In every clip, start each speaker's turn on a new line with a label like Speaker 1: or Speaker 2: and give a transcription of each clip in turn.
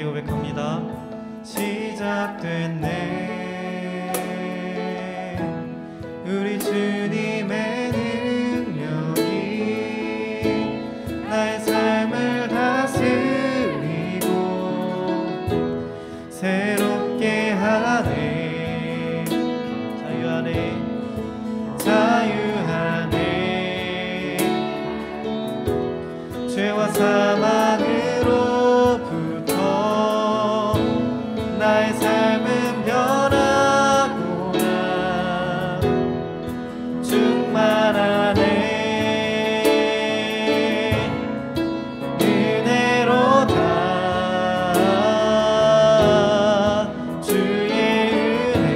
Speaker 1: 함께 고백합니다. 시작됐네 우리 주님의 능력이 나의 삶을 다스리고 새롭게 하네. 자유하네 죄와 사망으로부터 나의 삶은 변하구나. 충만하네 은혜로다 주의 은혜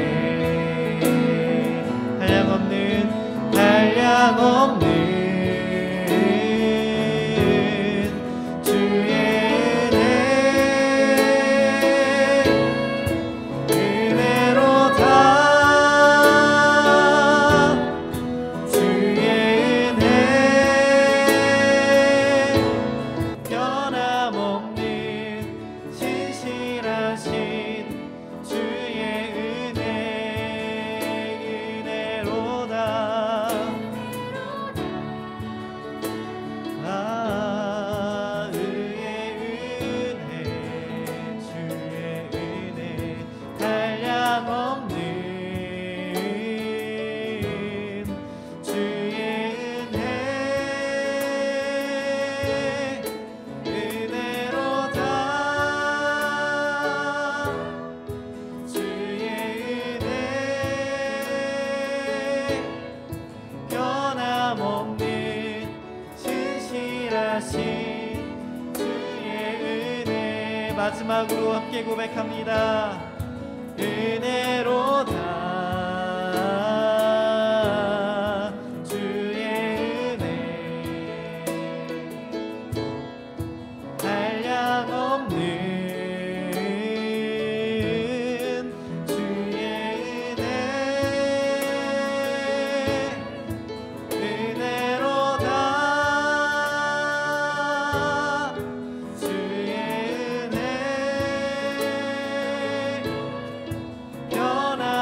Speaker 1: 한량없는 마지막으로 함께 고백합니다. 은혜로다 주의 은혜 한량없는 주의 은혜 은혜로다 주의 은혜 변함없는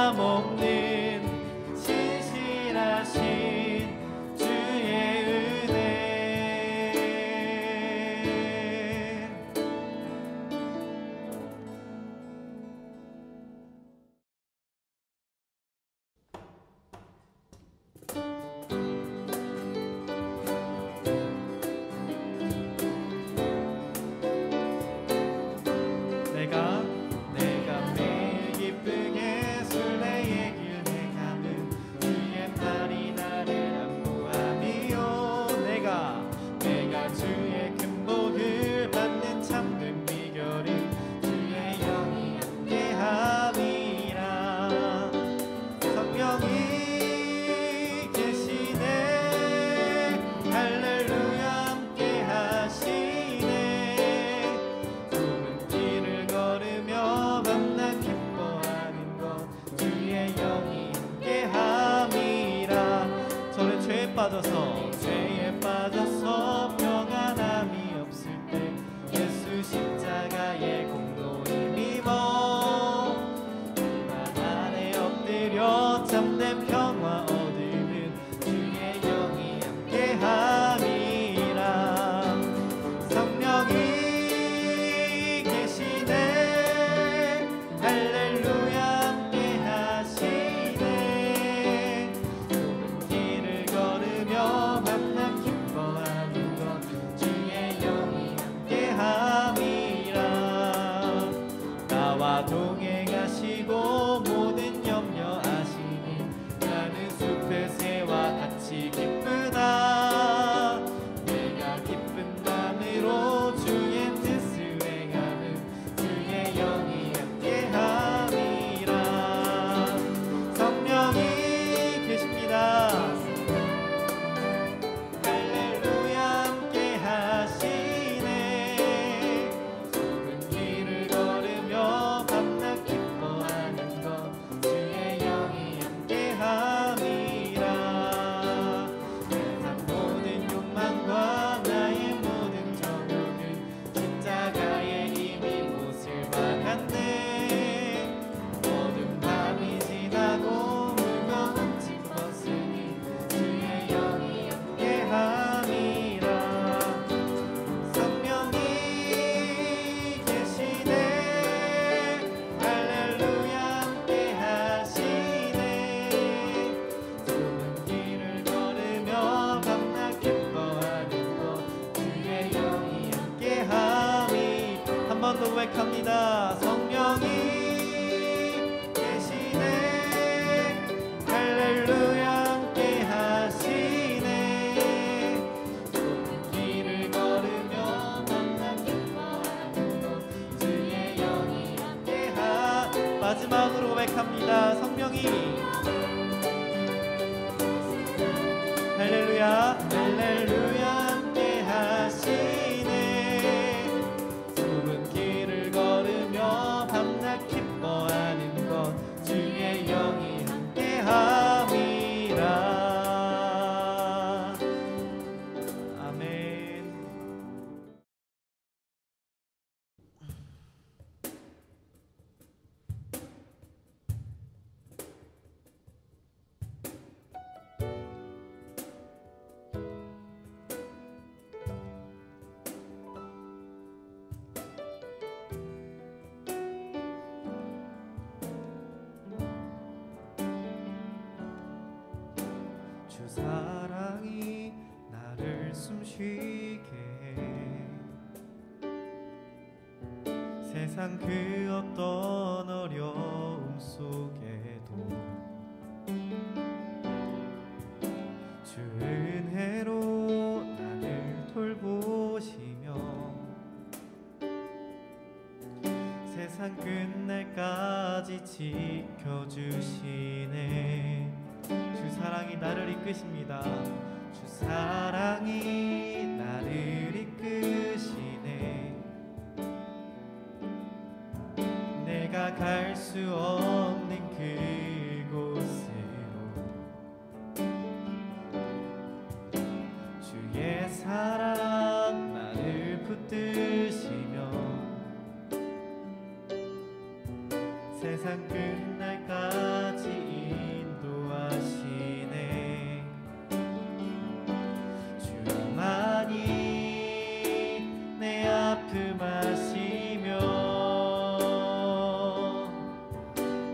Speaker 1: 고백합니다. 성령이 계시네 할렐루야 함께 하시네 길을 걸으며 만난 주의 영이 함께하 마지막으로 고백합니다. 성령이 할렐루야 할렐루야 함께 하시네 좁은 길을 걸으며 밤낮 기뻐하는 것 주의 영이 함께 함이라. 아멘. 주 사랑이 나를 숨쉬게 해 세상 그 어떤 어려움 속에도 주 은혜로 나를 돌보시며 세상 끝날까지 지켜주시네. 주 사랑이 나를 이끄십니다. 주 사랑이 나를 이끄시네. 내가 갈 수 없는 그곳으로 주의 사랑 나를 붙드시며 세상 끝날까지 인도하시네. 주만이 내 아픔 아시며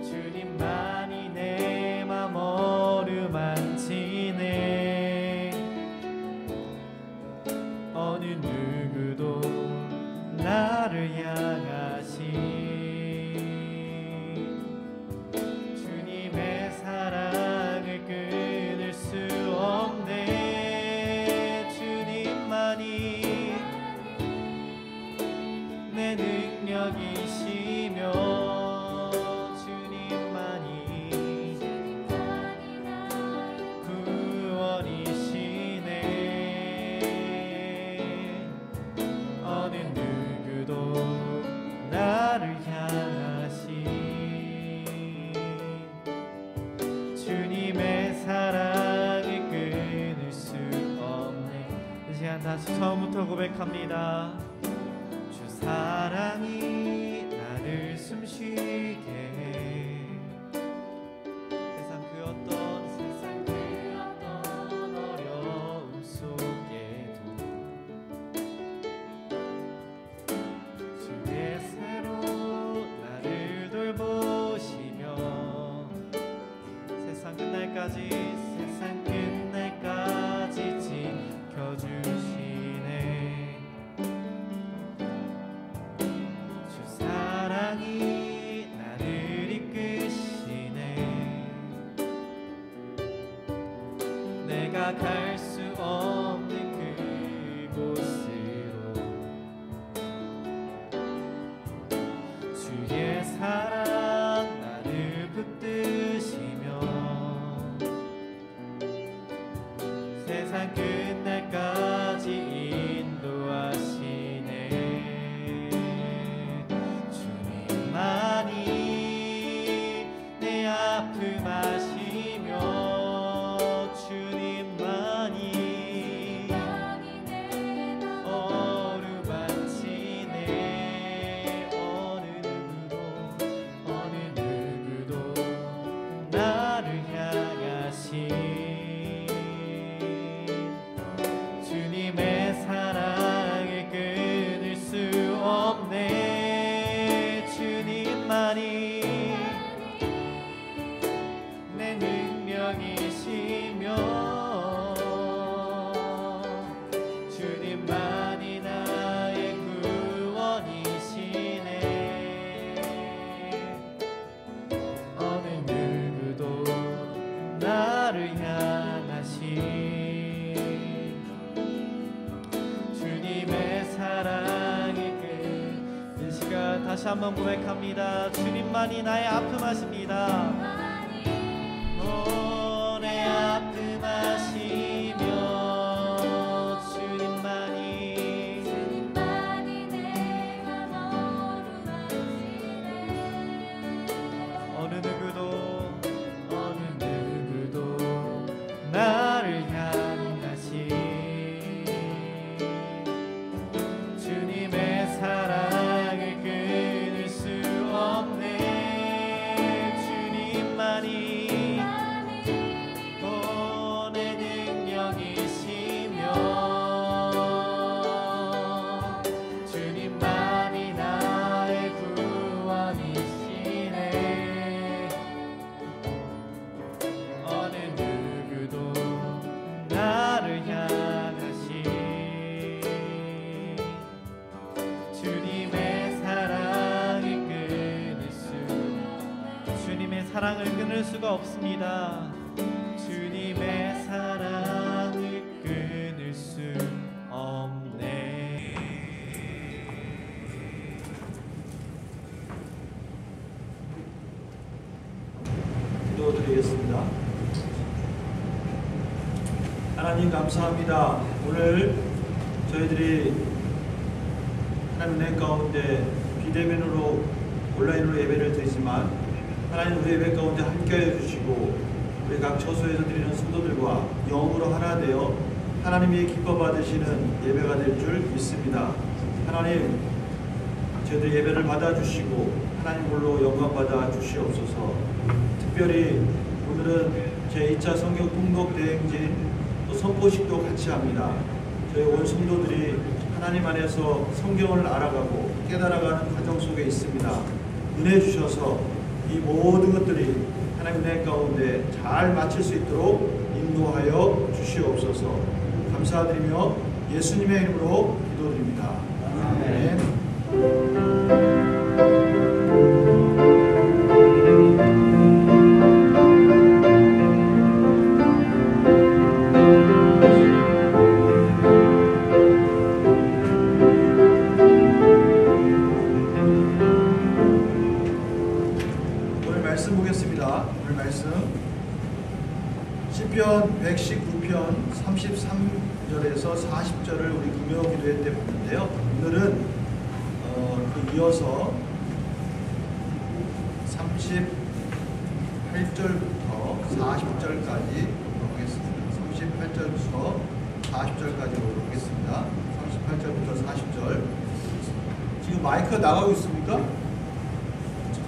Speaker 1: 주님만이 내 맘 어루만지네. 어느 누구도 나를 향하시 내 능력이시며 주님만이 구원이시네. 어느 누구도 나를 향하시 주님의 사랑을 끊을 수 없네. 이 시간 다시 처음부터 고백합니다. 사랑이 나를 숨쉬게 해 세상 그 어떤 어려움 속에도 주의 새로 나를 돌보시며 세상 끝날까지 지켜주시네. 사랑이 나를 이끄시네. 내가 갈 수 없는 그곳으로 주의 사랑 나를 붙드시며 한번 고백합니다. 주님만이 나의 아픔하십니다. 내 아픔하시며 주님만이 내가 너로 하시네. 어느 누구도 나를 향하시 주님의 사랑을 끊을 수 없네. 주님만이 내 능력이시며 주님만이 나의 구원이시네. 어느 누구도 나를 향하시 주님의 사랑을 끊을 수가 없습니다. 주님의 사랑을 끊을 수 없네.
Speaker 2: 기도드리겠습니다. 하나님 감사합니다. 오늘 저희들이 하나님 은혜 가운데 비대면으로 온라인으로 예배를 드리지만 하나님 우리 예배 가운데 함께해 주시고 우리 각 처소에서 드리는 성도들과 영으로 하나 되어 하나님이 기뻐 받으시는 예배가 될 줄 믿습니다. 하나님 저희들 예배를 받아주시고 하나님 홀로 영광 받아 주시옵소서. 특별히 오늘은 제2차 성경 통독 대행진 또 선포식도 같이 합니다. 저희 온 성도들이 하나님 안에서 성경을 알아가고 깨달아가는 과정 속에 있습니다. 은혜 주셔서 이 모든 것들이 하나님 은혜 가운데 잘 마칠 수 있도록 인도하여 주시옵소서. 감사드리며 예수님의 이름으로 기도드립니다. 아멘. 시편 119편 33절에서 40절을 우리 금요 기도회 때 보는데요. 오늘은 이어서 38절부터 40절까지 보겠습니다. 38절부터 40절까지 보겠습니다. 38절부터 40절. 지금 마이크가 나가고 있습니까?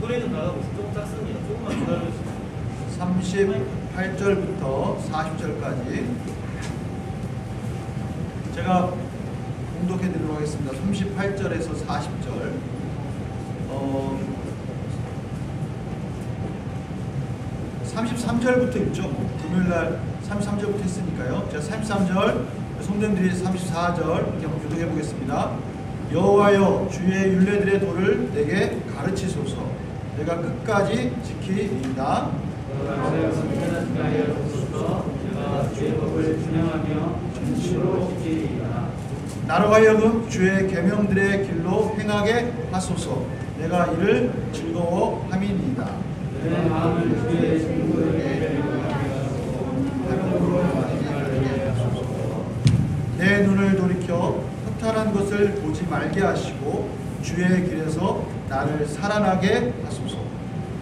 Speaker 1: 소리는 나가고 조금 작습니다. 조금만 기다려주세요.
Speaker 2: 38절부터 40절까지 제가 공독해 드리도록 하겠습니다. 38절에서 40절. 33절부터 있죠. 금요일날 33절부터 했으니까요. 제가 33절, 성도님들이 34절 이렇게 한번 교독해 보겠습니다. 여호와여 주의 율례들의 도를 내게 가르치소서. 내가 끝까지 지키리이다. 나로 하여금 주의 계명들의 길로 행하게 하소서. 내가 이를 즐거워함이니이다. 내 마음을 주의 증거에게 내 눈을 돌이켜 허탄한 것을 보지 말게 하시고 주의 길에서 나를 살아나게 하소서.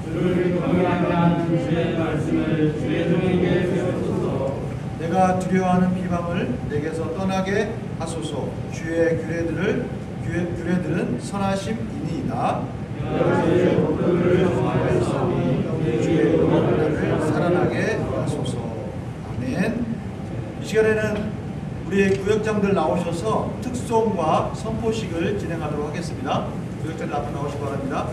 Speaker 2: 주를 경외하는 주의 말씀을 주의 종에게 세우소서. 내가 두려워하는 비방을 내게서 떠나게 하소서. 주의 규례들은 선하심이니이다. 주의 법도를 정하였으니 주의 영으로 나를 살아나게 하소서. 아멘. 이 시간에는 우리 구역장들 나오셔서 특송과 선포식을 진행하도록 하겠습니다. 구역장들 앞으로 나오시기 바랍니다.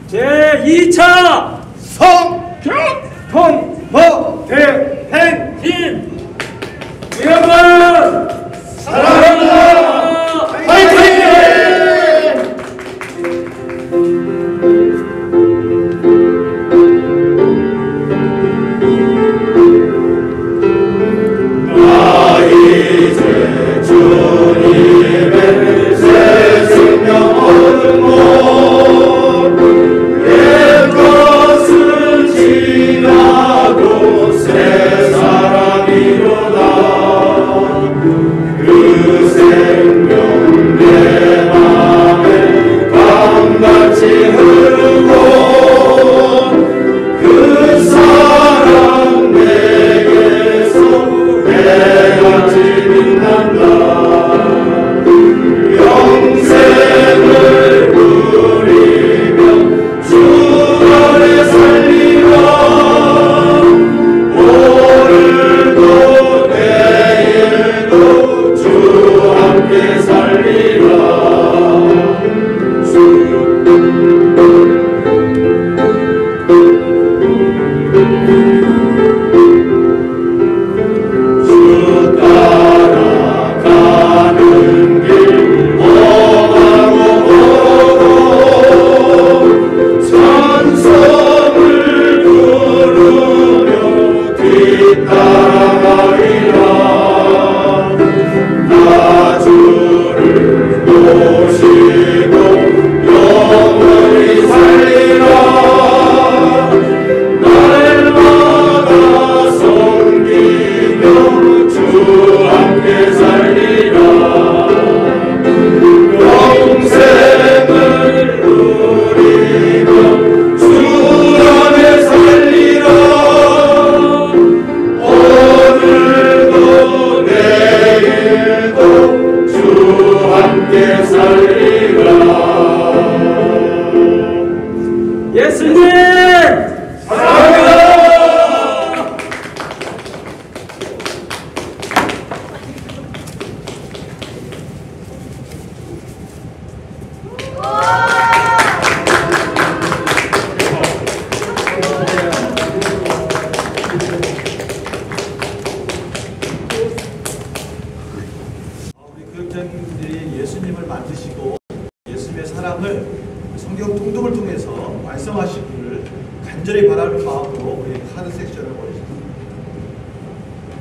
Speaker 3: 제2차 성경 통보 대행진 여러분 사랑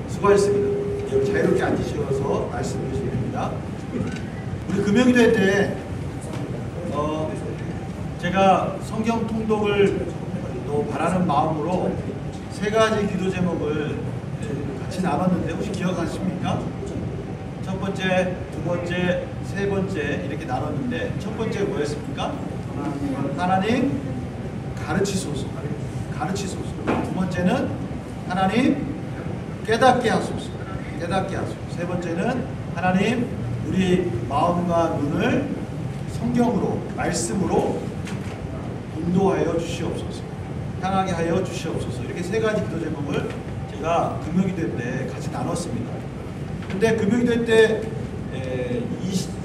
Speaker 2: 수고하셨습니다. 여기 자유롭게 앉으셔서 말씀 드리시기 됩니다. 우리 금요기도회 때 제가 성경 통독을 또 바라는 마음으로 세 가지 기도 제목을 같이 나눴는데 혹시 기억하십니까? 첫 번째, 두 번째, 세 번째 이렇게 나눴는데 첫 번째 뭐였습니까? 하나님 가르치소서. 두 번째는 하나님 깨닫게 하소서. 세 번째는 하나님 우리 마음과 눈을 성경으로 말씀으로 인도하여 주시옵소서. 향하게 하여 주시옵소서. 이렇게 세 가지 기도 제목을 제가 금요기도 때 같이 나눴습니다. 근데 금요기도 때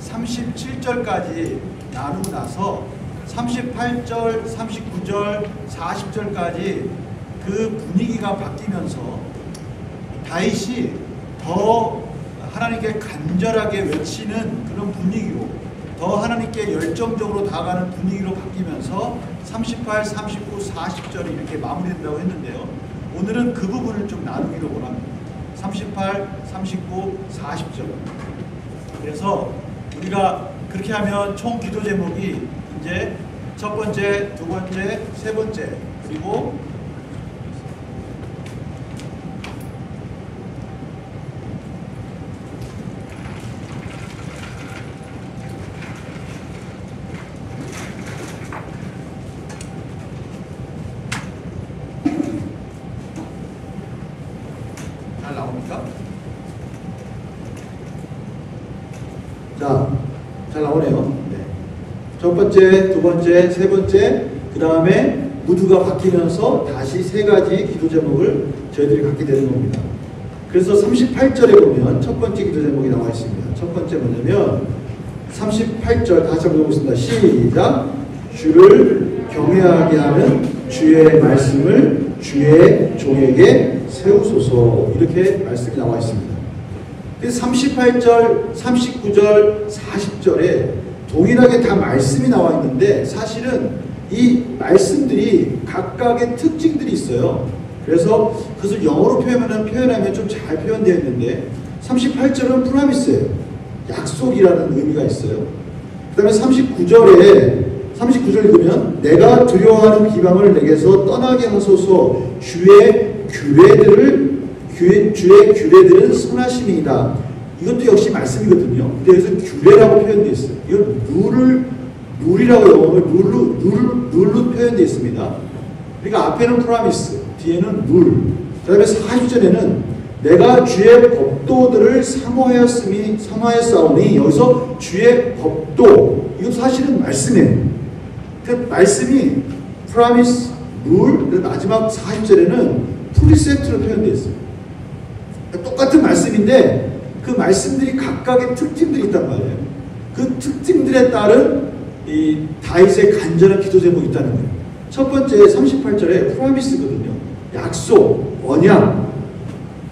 Speaker 2: 37절까지 나누고 나서 38절, 39절, 40절까지 그 분위기가 바뀌면서 다윗이 더 하나님께 간절하게 외치는 그런 분위기로 더 하나님께 열정적으로 다가가는 분위기로 바뀌면서 38, 39, 40절이 이렇게 마무리된다고 했는데요. 오늘은 그 부분을 좀 나누기로 원합니다. 38, 39, 40절. 그래서 우리가 그렇게 하면 총 기도 제목이 이제 첫 번째, 두 번째, 세 번째, 그리고 잘 나옵니까? 자, 잘 나오네요. 네. 첫 번째, 두 번째, 세 번째, 그 다음에 무드가 바뀌면서 다시 세 가지 기도 제목을 저희들이 갖게 되는 겁니다. 그래서 38절에 보면 첫 번째 기도 제목이 나와 있습니다. 첫 번째 뭐냐면 38절 다시 한번 보겠습니다. 시작! 주를 경외하게 하는 주의 말씀을 주의 종에게 세우소서. 이렇게 말씀이 나와 있습니다. 38절, 39절, 40절에 동일하게 다 말씀이 나와 있는데 사실은 이 말씀들이 각각의 특징들이 있어요. 그래서 그것을 영어로 표현하면 좀 잘 표현되어 있는데 38절은 프라미스예요. 약속이라는 의미가 있어요. 그 다음에 39절에 39절 읽으면 내가 두려워하는 비방을 내게서 떠나게 하소서. 주의 규례들은 선하심이다. 이것도 역시 말씀이거든요. 근데 여기서 규례라고 표현되어 있어요. 이건 룰이라고 영어로 룰로 표현되어 있습니다. 그러니까 앞에는 프라미스, 뒤에는 룰. 그 다음에 40절에는 내가 주의 법도들을 사모하였사오니 여기서 주의 법도, 이것도 사실은 말씀이에요. 그 말씀이 프라미스, 룰, 마지막 40절에는 프리셉트로 표현되어 있어요. 똑같은 말씀인데 그 말씀들이 각각의 특징들이 있단 말이에요. 그 특징들에 따른 이 다윗의 간절한 기도 제목이 있다는 거예요. 첫 번째 38절에 프라미스거든요. 약속, 언약.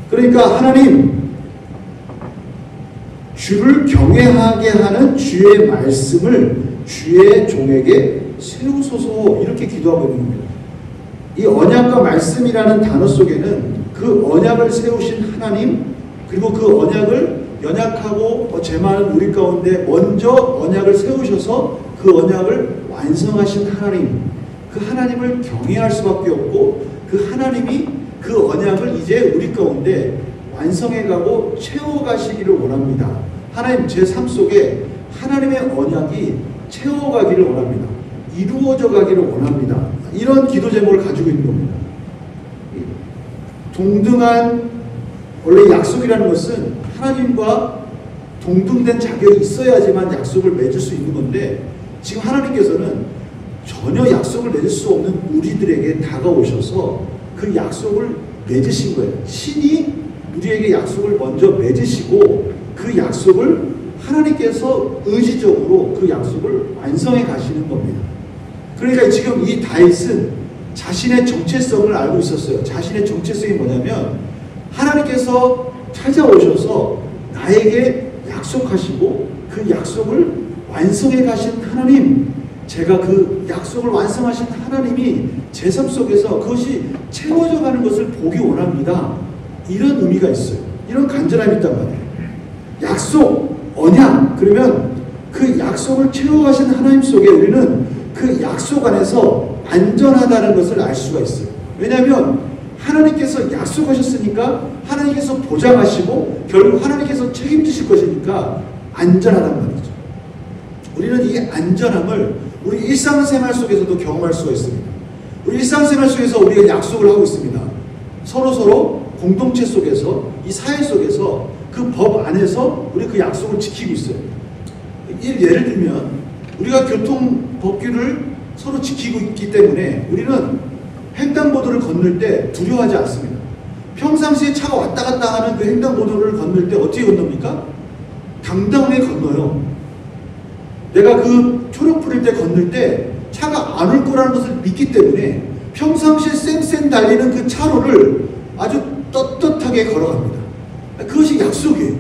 Speaker 2: 그러니까 하나님 주를 경외하게 하는 주의 말씀을 주의 종에게 세우소서. 이렇게 기도하고 있는 겁니다. 이 언약과 말씀이라는 단어 속에는 그 언약을 세우신 하나님, 그리고 그 언약을 연약하고 제 말은 우리 가운데 먼저 언약을 세우셔서 그 언약을 완성하신 하나님, 그 하나님을 경외할 수밖에 없고 그 하나님이 그 언약을 이제 우리 가운데 완성해가고 채워가시기를 원합니다. 하나님, 제 삶 속에 하나님의 언약이 채워가기를 원합니다. 이루어져 가기를 원합니다. 이런 기도 제목을 가지고 있는 겁니다. 동등한, 원래 약속이라는 것은 하나님과 동등된 자격이 있어야지만 약속을 맺을 수 있는 건데 지금 하나님께서는 전혀 약속을 맺을 수 없는 우리들에게 다가오셔서 그 약속을 맺으신 거예요. 신이 우리에게 약속을 먼저 맺으시고 그 약속을 하나님께서 의지적으로 그 약속을 완성해 가시는 겁니다. 그러니까 지금 이 다윗은 자신의 정체성을 알고 있었어요. 자신의 정체성이 뭐냐면 하나님께서 찾아오셔서 나에게 약속하시고 그 약속을 완성해 가신 하나님,
Speaker 4: 제가 그 약속을 완성하신 하나님이 제 삶 속에서 그것이 채워져 가는 것을 보기 원합니다. 이런 의미가 있어요. 이런 간절함이 있단 말이에요. 약속, 언약, 그러면 그 약속을 채워가신 하나님 속에 우리는 그 약속 안에서 안전하다는 것을 알 수가 있어요. 왜냐하면 하나님께서 약속하셨으니까 하나님께서 보장하시고 결국 하나님께서 책임지실 것이니까 안전하단 말이죠. 우리는 이 안전함을 우리 일상생활 속에서도 경험할 수가 있습니다. 우리 일상생활 속에서 우리가 약속을 하고 있습니다. 서로 공동체 속에서, 이 사회 속에서 그 법 안에서 우리 그 약속을 지키고 있어요. 예를 들면 우리가 교통법규를 서로 지키고 있기 때문에 우리는 횡단보도를 건널 때 두려워하지 않습니다. 평상시에 차가 왔다 갔다 하는 그 횡단보도를 건널 때 어떻게 건넙니까? 당당하게 건너요. 내가 그 초록불일 때 건널 때 차가 안 올 거라는 것을 믿기 때문에 평상시에 쌩쌩 달리는 그 차로를 아주 떳떳하게 걸어갑니다. 그것이 약속이에요.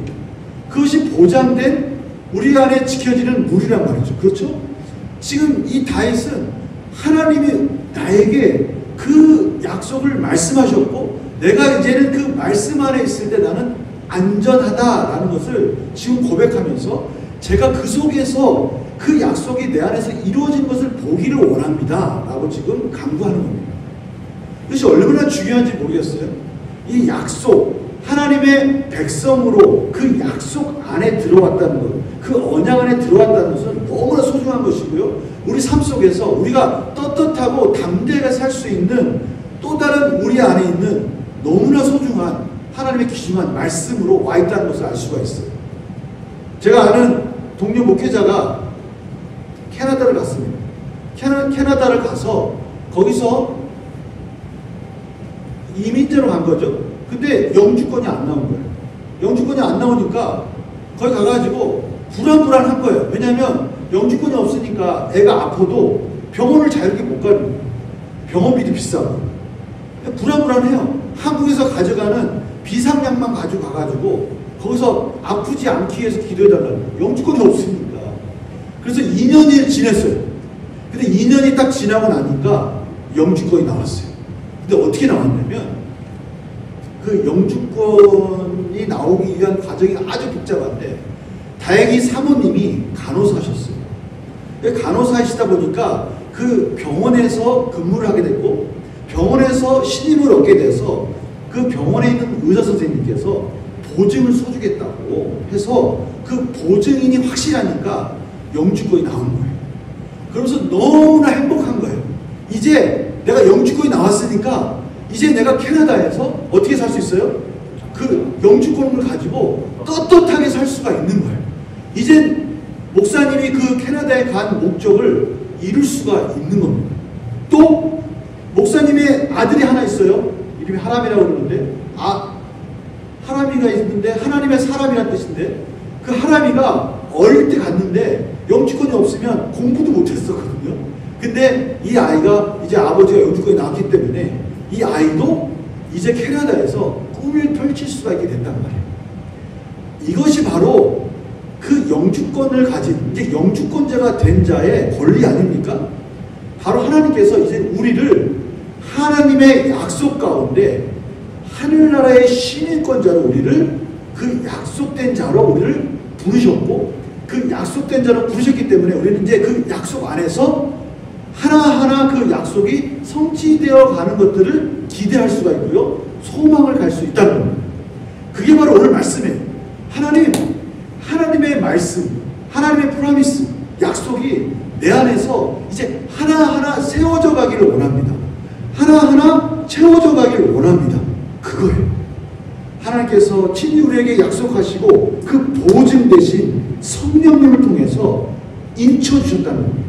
Speaker 4: 그것이 보장된 우리 안에 지켜지는 룰이란 말이죠. 그렇죠? 지금 이 다윗은 하나님이 나에게 그 약속을 말씀하셨고 내가 이제는 그 말씀 안에 있을 때 나는 안전하다라는 것을 지금 고백하면서 제가 그 속에서 그 약속이 내 안에서 이루어진 것을 보기를 원합니다 라고 지금 강구하는 겁니다. 이것이 얼마나 중요한지 모르겠어요. 이 약속, 하나님의 백성으로 그 약속 안에 들어왔다는 것, 그 언약 안에 들어왔다는 것은 너무나 소중한 것이고요. 우리 삶 속에서 우리가 떳떳하고 담대하게 살 수 있는 또 다른 우리 안에 있는 너무나 소중한 하나님의 귀중한 말씀으로 와 있다는 것을 알 수가 있어요. 제가 아는 동료 목회자가 캐나다를 갔습니다. 캐나다를 가서 거기서 이민자로 간 거죠. 근데 영주권이 안 나온 거예요. 영주권이 안 나오니까 거기 가가지고 불안한 거예요. 왜냐하면 영주권이 없으니까 애가 아파도 병원을 자유롭게 못 가는 거예요. 병원비도 비싸고. 불안해요. 한국에서 가져가는 비상약만 가지고 가가지고 거기서 아프지 않기 위해서 기도해달라는 거예요. 영주권이 없으니까. 그래서 2년을 지냈어요. 근데 2년이 딱 지나고 나니까 영주권이 나왔어요. 근데 어떻게 나왔냐면 그 영주권이 나오기 위한 과정이 아주 복잡한데 다행히 사모님이 간호사셨어요. 간호사이시다 보니까 그 병원에서 근무를 하게 됐고 병원에서 신임을 얻게 돼서 그 병원에 있는 의사 선생님께서 보증을 써주겠다고 해서 그 보증인이 확실하니까 영주권이 나온 거예요. 그러면서 너무나 행복한 거예요. 이제 내가 영주권이 나왔으니까 이제 내가 캐나다에서 어떻게 살 수 있어요? 그 영주권을 가지고 떳떳하게 살 수가 있는 거예요. 이제 목사님이 그 캐나다에 간 목적을 이룰 수가 있는 겁니다. 또 목사님의 아들이 하나 있어요. 이름이 하람이라고 그러는데 하람이가 있는데 하나님의 사람이라는 뜻인데 그 하람이가 어릴 때 갔는데 영주권이 없으면 공부도 못했었거든요. 근데 이 아이가 이제 아버지가 영주권이 나왔기 때문에 이 아이도 이제 캐나다에서 꿈을 펼칠 수가 있게 된단 말이에요. 이것이 바로 그 영주권을 가진 이제 영주권자가 된 자의 권리 아닙니까? 바로 하나님께서 이제 우리를 하나님의 약속 가운데 하늘나라의 시민권자로 우리를 그 약속된 자로 우리를 부르셨고 그 약속된 자로 부르셨기 때문에 우리는 이제 그 약속 안에서 하나하나 그 약속이 성취되어 가는 것들을 기대할 수가 있고요. 소망을 갈 수 있다는 겁니다. 그게 바로 오늘 말씀이에요. 하나님의 말씀, 하나님의 프로미스, 약속이 내 안에서 이제 하나하나 세워져 가기를 원합니다. 하나하나 채워져 가기를 원합니다. 그거예요. 하나님께서 친히 우리에게 약속하시고 그 보증 대신 성령님을 통해서 인쳐주셨다는 겁니다.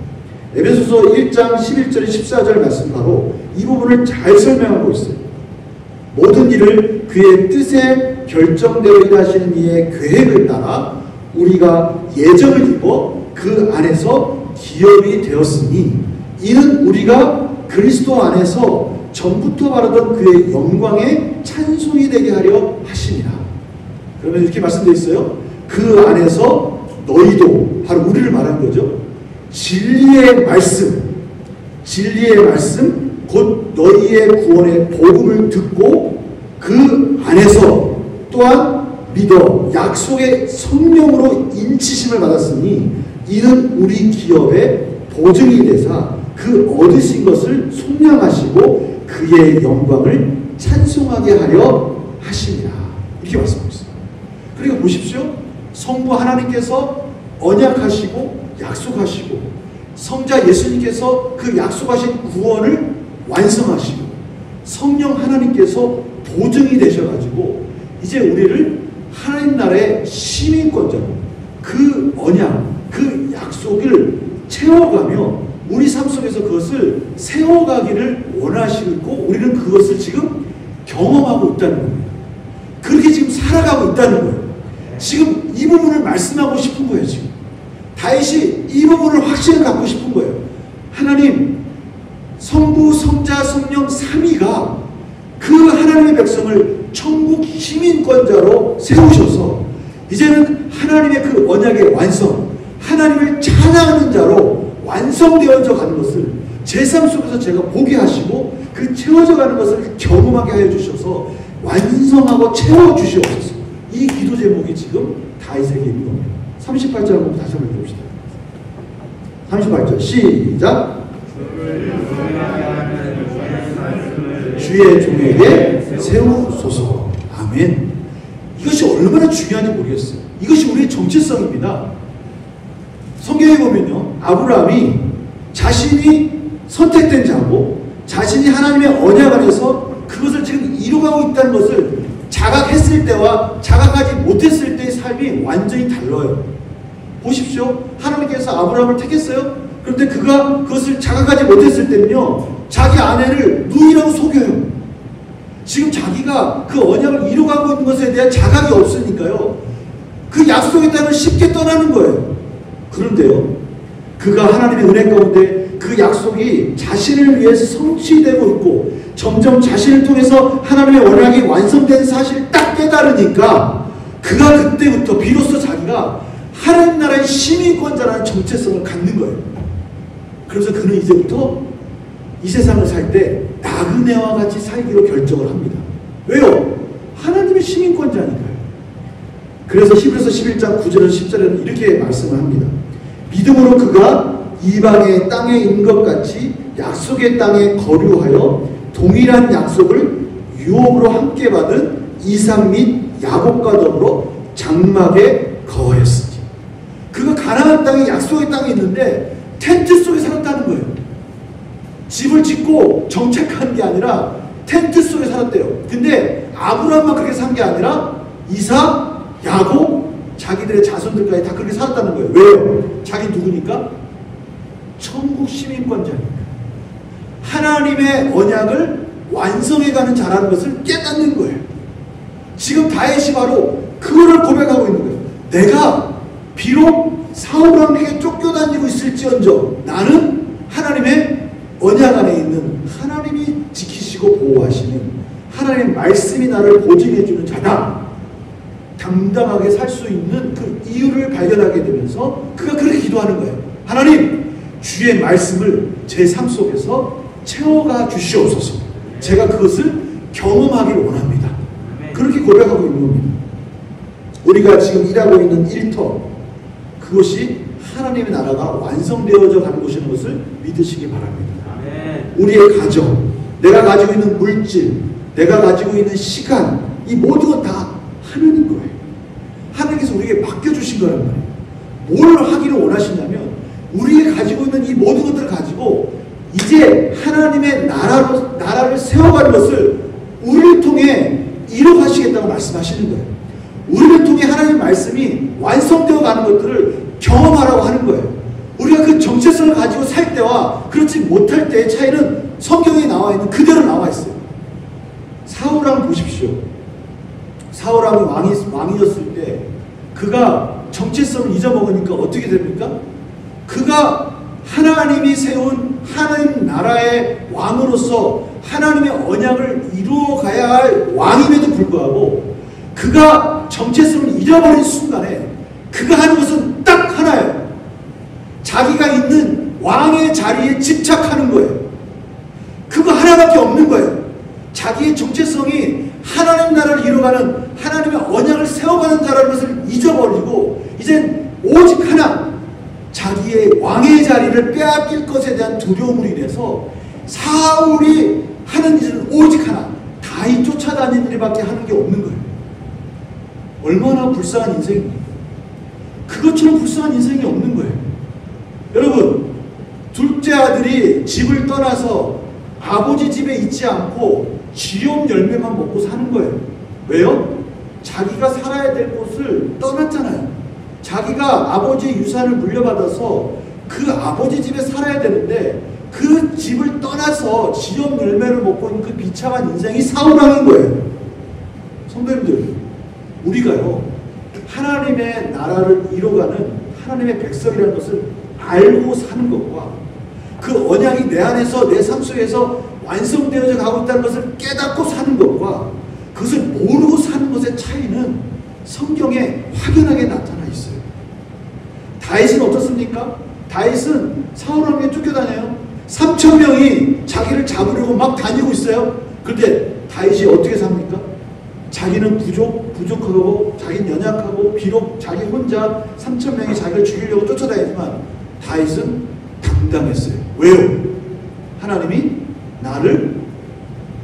Speaker 4: 에베소서 1장 11절 14절 말씀 바로 이 부분을 잘 설명하고 있어요. 모든 일을 그의 뜻에 결정되어 일하시는 이의 계획을 따라 우리가 예정을 입어 그 안에서 기업이 되었으니 이는 우리가 그리스도 안에서 전부터 바라던 그의 영광의 찬송이 되게 하려 하시니라. 그러면 이렇게 말씀되어 있어요. 그 안에서 너희도 바로 우리를 말하는 거죠. 진리의 말씀 곧 너희의 구원의 복음을 듣고 그 안에서 또한 믿어 약속의 성령으로 인치심을 받았으니 이는 우리 기업의 보증이 되사 그 얻으신 것을 속량하시고 그의 영광을 찬송하게 하려 하시니라. 이렇게 말씀하고 있습니다. 그리고 보십시오. 성부 하나님께서 언약하시고 약속하시고 성자 예수님께서 그 약속하신 구원을 완성하시고 성령 하나님께서 보증이 되셔가지고 이제 우리를 하나님 나라의 시민권자로 그 언약, 그 약속을 채워가며 우리 삶 속에서 그것을 세워가기를 원하시고 우리는 그것을 지금 경험하고 있다는 겁니다. 그렇게 지금 살아가고 있다는 거예요. 지금 이 부분을 말씀하고 싶은 거예요. 지금 다윗이 이 부분을 확신을 갖고 싶은 거예요. 하나님, 성부, 성자, 성령 삼위가 그 하나님의 백성을 천국 시민권자로 세우셔서 이제는 하나님의 그 언약의 완성, 하나님을 찬양하는 자로 완성되어져 가는 것을 제 삶 속에서 제가 보게 하시고 그 채워져 가는 것을 경험하게 하여 주셔서 완성하고 채워주시옵소서. 이 기도 제목이 지금 다윗에게 있는 겁니다. 38절 한번 다시 한번 읽읍시다. 38절 시작. 주의 종에게 세우소서. 아멘. 이것이 얼마나 중요한지 모르겠어요. 이것이 우리의 정체성입니다. 성경에 보면요, 아브라함이 자신이 선택된 자고 자신이 하나님의 언약 안에서 그것을 지금 이루어가고 있다는 것을 자각했을 때와 자각하지 못했을 때의 삶이 완전히 달라요. 보십시오. 하나님께서 아브라함을 택했어요. 그런데 그가 그것을 자각하지 못했을 때는요, 자기 아내를 누이라고 속여요. 지금 자기가 그 언약을 이루어가고 있는 것에 대한 자각이 없으니까요, 그 약속의 땅을 쉽게 떠나는 거예요. 그런데요, 그가 하나님의 은혜 가운데 그 약속이 자신을 위해서 성취되고 있고 점점 자신을 통해서 하나님의 언약이 완성된 사실을 딱 깨달으니까 그가 그때부터 비로소 자기가 하나님 나라의 시민권자라는 정체성을 갖는 거예요. 그래서 그는 이제부터 이 세상을 살 때 나그네와 같이 살기로 결정을 합니다. 왜요? 하나님의 시민권자니까요. 그래서 히브리서 11장 9절에서 10절에는 이렇게 말씀을 합니다. 믿음으로 그가 이방의 땅에 있는 것 같이 약속의 땅에 거류하여 동일한 약속을 유업으로 함께 받은 이삭 및 야곱과 더불어 장막에 거하였으니. 그가 가나안 땅에 약속의 땅에 있는데 텐트 속에 살았다는 거예요. 집을 짓고 정착한 게 아니라 텐트 속에 살았대요. 근데 아브라함만 그렇게 산 게 아니라 이삭, 야곱, 자기들의 자손들까지 다 그렇게 살았다는 거예요. 왜요? 자기 누구니까? 천국 시민권자니까. 하나님의 언약을 완성해가는 자라는 것을 깨닫는 거예요. 지금 다윗이 바로 그거를 고백하고 있는 거예요. 내가 비록 사울왕에게 쫓겨다니고 있을지언정 나는 하나님의 언약 안에 있는 하나님이 지키시고 보호하시는 하나님의 말씀이 나를 보증해주는 자다. 당당하게 살 수 있는 그 이유를 발견하게 되면서 그가 그렇게 기도하는 거예요. 하나님, 주의 말씀을 제 삶 속에서 채워가 주시옵소서. 제가 그것을 경험하기를 원합니다. 그렇게 고백하고 있는 겁니다. 우리가 지금 일하고 있는 일터, 그것이 하나님의 나라가 완성되어져 가는 곳이라는 것을 믿으시기 바랍니다. 우리의 가정, 내가 가지고 있는 물질, 내가 가지고 있는 시간, 이 모든 건 다 하나님 거예요. 하나님께서 우리에게 맡겨주신 거란 말이에요. 뭘 하기를 원하시냐면 우리가 가지고 있는 이 모든 것들을 가지고 이제 하나님의 나라를 세워가는 것을 우리를 통해 이뤄가시겠다고 말씀하시는 거예요. 우리를 통해 하나님의 말씀이 완성되어 가는 것들을 경험하라고 하는 거예요. 우리가 그 정체성을 가지고 살 때와 그렇지 못할 때의 차이는 성경에 나와 있는 그대로 나와 있어요. 사울왕 보십시오. 사울왕이 왕이었을 때 그가 정체성을 잊어먹으니까 어떻게 됩니까? 그가 하나님이 세운 하나님 나라의 왕으로서 하나님의 언약을 이루어가야 할 왕임에도 불구하고 그가 정체성을 잃어버린 순간에 그가 하는 것은 딱 하나예요. 자기가 있는 왕의 자리에 집착하는 거예요. 그거 하나밖에 없는 거예요. 자기의 정체성이 하나님 나라를 이뤄가는, 하나님의 언약을 세워가는 자라는 것을 잊어버리고 이젠 오직 하나, 자기의 왕의 자리를 빼앗길 것에 대한 두려움으로 인해서 사울이 하는 일은 오직 하나, 다윗 쫓아다니는 일밖에 하는 게 없는 거예요. 얼마나 불쌍한 인생입니까? 그것처럼 불쌍한 인생이 없는 거예요. 여러분, 둘째 아들이 집을 떠나서 아버지 집에 있지 않고 지옥 열매만 먹고 사는 거예요. 왜요? 자기가 살아야 될 곳을 떠났잖아요. 자기가 아버지의 유산을 물려받아서 그 아버지 집에 살아야 되는데 그 집을 떠나서 지옥 열매를 먹고 있는 그 비참한 인생이 사울왕인 거예요. 성도님들, 우리가요, 하나님의 나라를 이뤄가는 하나님의 백성이라는 것을 알고 사는 것과 그 언약이 내 안에서, 내 삶 속에서 완성되어져 가고 있다는 것을 깨닫고 사는 것과 그것을 모르고 사는 것의 차이는 성경에 확연하게 나타나 있어요. 다윗은 어떻습니까? 다윗은 사울왕에게 쫓겨다녀요. 3,000명이 자기를 잡으려고 막 다니고 있어요. 그런데 다윗이 어떻게 삽니까? 자기는 부족하고 자기는 연약하고 비록 자기 혼자 3,000명이 자기를 죽이려고 쫓아다니지만 다윗은 당당했어요. 왜요? 하나님이 나를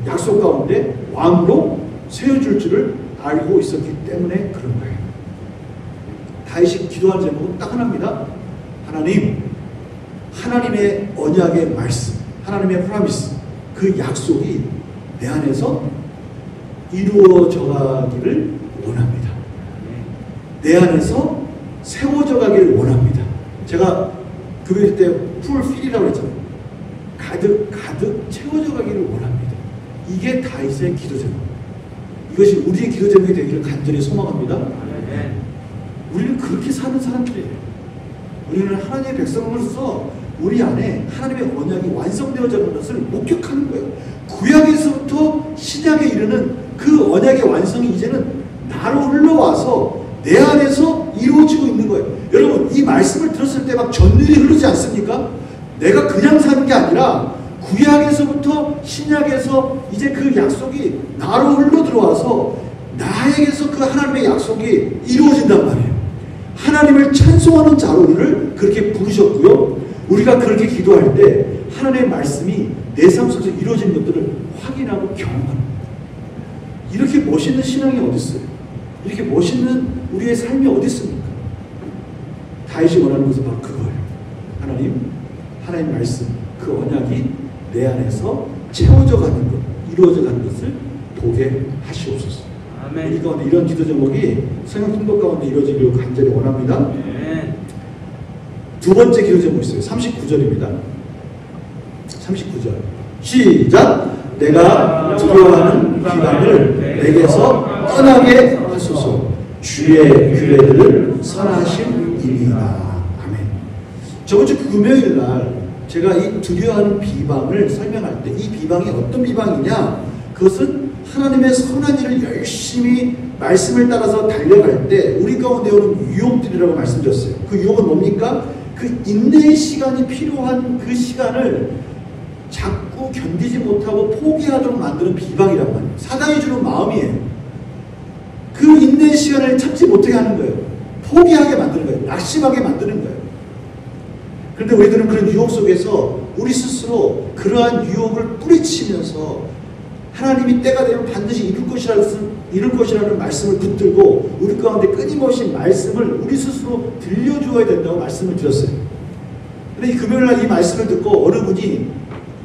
Speaker 4: 약속 가운데 왕으로 세워줄 줄을 알고 있었기 때문에 그런 거예요. 다윗이 기도한 제목은 딱 하나입니다. 하나님, 하나님의 언약의 말씀, 하나님의 프라미스, 그 약속이 내 안에서 이루어져 가기를 원합니다. 내 안에서 세워져 가기를 원합니다. 제가 교회 때 풀필이라고 했잖아요. 가득 채워져 가기를 원합니다. 이게 다윗의 기도 제목. 이것이 우리의 기도 제목이 되기를 간절히 소망합니다. 우리는 그렇게 사는 사람들이에요. 우리는 하나님의 백성으로서 우리 안에 하나님의 언약이 완성되어져 가는 것을 목격하는 거예요. 구약에서부터 신약에 이르는 그 언약의 완성이 이제는 나로 흘러와서 내 안에서 이루어지고 있는 거예요. 여러분, 이 말씀을 들었을 때 막 전율이 흐르지 않습니까? 내가 그냥 사는 게 아니라 구약에서부터 신약에서 이제 그 약속이 나로 흘러 들어와서 나에게서 그 하나님의 약속이 이루어진단 말이에요. 하나님을 찬송하는 자로 우리를 그렇게 부르셨고요. 우리가 그렇게 기도할 때 하나님의 말씀이 내 삶 속에서 이루어진 것들을 확인하고 경험하는 거예요. 이렇게 멋있는 신앙이 어디 있어요? 이렇게 멋있는 우리의 삶이 어디 있습니까? 다윗이 원하는 것은 바로 그거예요. 하나님 말씀, 그 언약이 내 안에서 채워져 가는 것, 이루어져 가는 것을 보게 하시옵소서. 아멘. 우리 가운데 이런 기도 제목이 성령 통독 가운데 이루어지기를 간절히 원합니다. 아멘. 두 번째 기도 제목이 있어요. 39절입니다. 39절 시작. 내가 두려워하는 비방을 내게서 떠나게 하소서. 주의 규례들을 선하심이니라. 아멘. 저번주 금요일 날 제가 이 두려워하는 비방을 설명할 때 이 비방이 어떤 비방이냐, 그것은 하나님의 선한 일을 열심히 말씀을 따라서 달려갈 때 우리 가운데 오는 유혹들이라고 말씀드렸어요. 그 유혹은 뭡니까? 그 인내의 시간이 필요한 그 시간을 자꾸 견디지 못하고 포기하도록 만드는 비방이란 말이에요. 사단이 주는 마음이에요. 그 인내의 시간을 참지 못하게 하는 거예요. 포기하게 만드는 거예요. 낙심하게 만드는 거예요. 그런데 우리들은 그런 유혹 속에서 우리 스스로 그러한 유혹을 뿌리치면서 하나님이 때가 되면 반드시 이룰 것이라는 말씀을 붙들고 우리 가운데 끊임없이 말씀을 우리 스스로 들려주어야 된다고 말씀을 드렸어요. 근데 이 금요일날 이 말씀을 듣고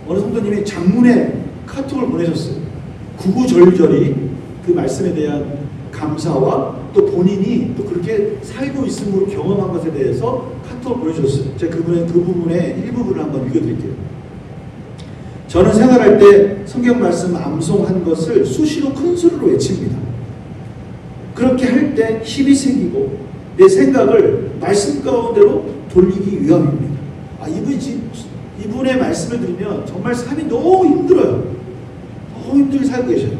Speaker 4: 어느 성도님이 장문에 카톡을 보내셨어요. 구구절절히 그 말씀에 대한 감사와 또 본인이 또 그렇게 살고 있음으로 경험한 것에 대해서 카톡을 보내주셨어요. 제가 그 부분의 일부분을 한번 읽어드릴게요. 저는 생활할 때 성경 말씀 암송한 것을 수시로 큰 소리로 외칩니다. 그렇게 할 때 힘이 생기고 내 생각을 말씀 가운데로 돌리기 위함입니다. 이분의 말씀을 들으면 정말 삶이 너무 힘들어요. 너무 힘들게 살고 계셔요.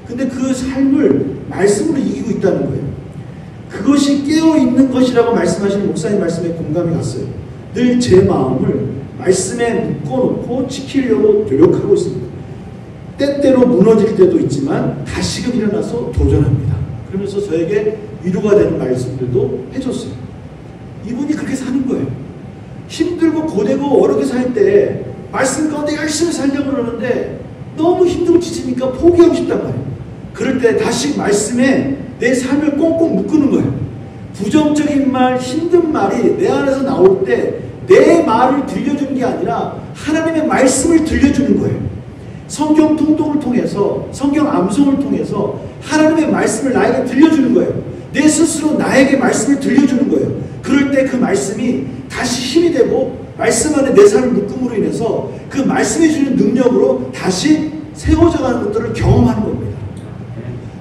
Speaker 4: 근데 그 삶을 말씀으로 이기고 있다는 거예요. 그것이 깨어있는 것이라고 말씀하시는 목사님 말씀에 공감이 갔어요. 늘 제 마음을 말씀에 묶어놓고 지키려고 노력하고 있습니다. 때때로 무너질 때도 있지만 다시금 일어나서 도전합니다. 그러면서 저에게 위로가 되는 말씀들도 해줬어요. 이분이 그렇게 사는 거예요. 힘들고 고되고 어렵게 살 때 말씀 가운데 열심히 살려고 그러는데 너무 힘들고 지치니까 포기하고 싶단 말이에요. 그럴 때 다시 말씀에 내 삶을 꽁꽁 묶는 거예요. 부정적인 말, 힘든 말이 내 안에서 나올 때 내 말을 들려주는 게 아니라 하나님의 말씀을 들려주는 거예요. 성경 통독을 통해서, 성경 암송을 통해서 하나님의 말씀을 나에게 들려주는 거예요. 내 스스로 나에게 말씀을 들려주는 거예요. 그럴 때 그 말씀이 다시 힘이 되고 말씀 안에 내 삶을 묶음으로 인해서 그 말씀해 주는 능력으로 다시 세워져가는 것들을 경험하는 겁니다.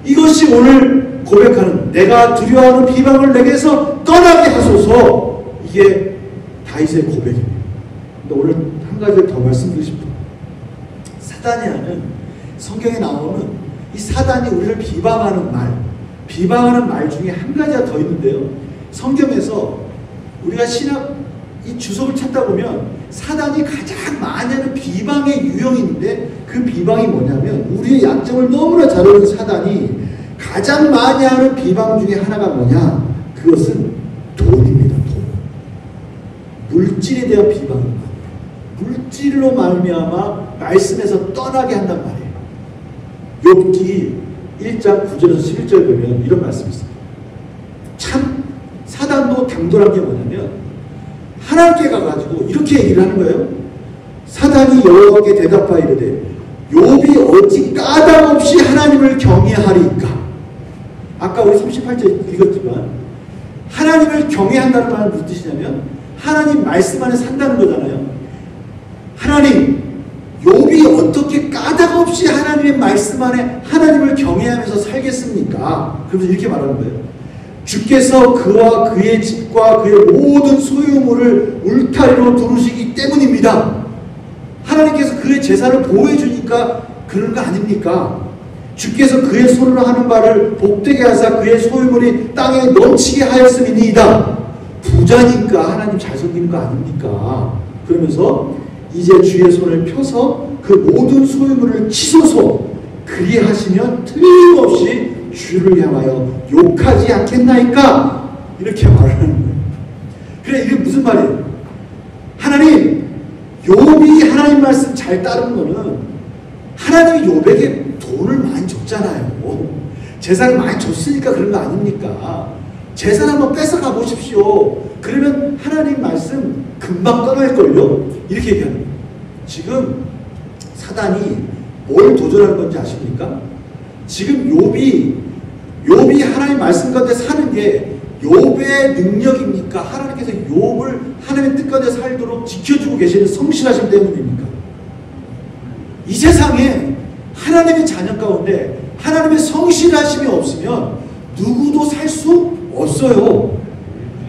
Speaker 4: 이것이 오늘 고백하는 내가 두려워하는 비방을 내게서 떠나게 하소서, 이게 다윗의 고백입니다. 근데 오늘 한 가지를 더 말씀드리고 싶어요. 사단이 하는, 성경에 나오는 이 사단이 우리를 비방하는 말 중에 한 가지가 더 있는데요. 성경에서 우리가 신학 이 주석을 찾다 보면 사단이 가장 많이 하는 비방의 유형이 있는데, 그 비방이 뭐냐면, 우리의 약점을 너무나 잘 아는 사단이 가장 많이 하는 비방 중에 하나가 뭐냐? 그것은 돈입니다. 돈. 물질에 대한 비방입니다. 물질로 말미암아 말씀에서 떠나게 한단 말이에요. 욥기 1장 9절에서 11절 보면 이런 말씀이 있습니다. 참 사단도 당돌한 게 뭐냐면, 하나님께 가가지고 이렇게 얘기를 하는 거예요. 사단이 여호와께 대답하여 이르되 욥이 어찌 까닭 없이 하나님을 경외하리까. 아까 우리 38절 읽었지만 하나님을 경외한다는 말은 무슨 뜻이냐면 하나님 말씀 안에 산다는 거잖아요. 하나님, 욥이 어떻게 까닭 없이 하나님의 말씀 안에 하나님을 경외하면서 살겠습니까? 그러면서 이렇게 말하는 거예요. 주께서 그와 그의 집과 그의 모든 소유물을 울타리로 두르시기 때문입니다. 하나님께서 그의 재산을 보호해 주니까 그런 거 아닙니까? 주께서 그의 손으로 하는 바를 복되게 하사 그의 소유물이 땅에 넘치게 하였음이니이다. 부자니까 하나님 잘 섬기는 거 아닙니까? 그러면서 이제 주의 손을 펴서 그 모든 소유물을 치소서. 그리하시면 틀림없이 주를 향하여 욕하지 않겠나이까? 이렇게 말하는 거예요. 그래, 이게 무슨 말이에요? 하나님, 욥이 하나님 말씀 잘 따르는 거는 하나님이 욥에게 돈을 많이 줬잖아요. 재산을 많이 줬으니까 그런 거 아닙니까? 재산 한번 뺏어가 보십시오. 그러면 하나님 말씀 금방 떠날걸요? 이렇게 얘기하는 거예요. 지금 사단이 뭘 도전하는 건지 아십니까? 지금 욥이 하나님 말씀 가운데 사는 게 욥의 능력입니까? 하나님께서 욥을 하나님의 뜻 가운데 살도록 지켜주고 계시는 성실하심 때문입니까? 이 세상에 하나님의 자녀 가운데 하나님의 성실하심이 없으면 누구도 살 수 없어요.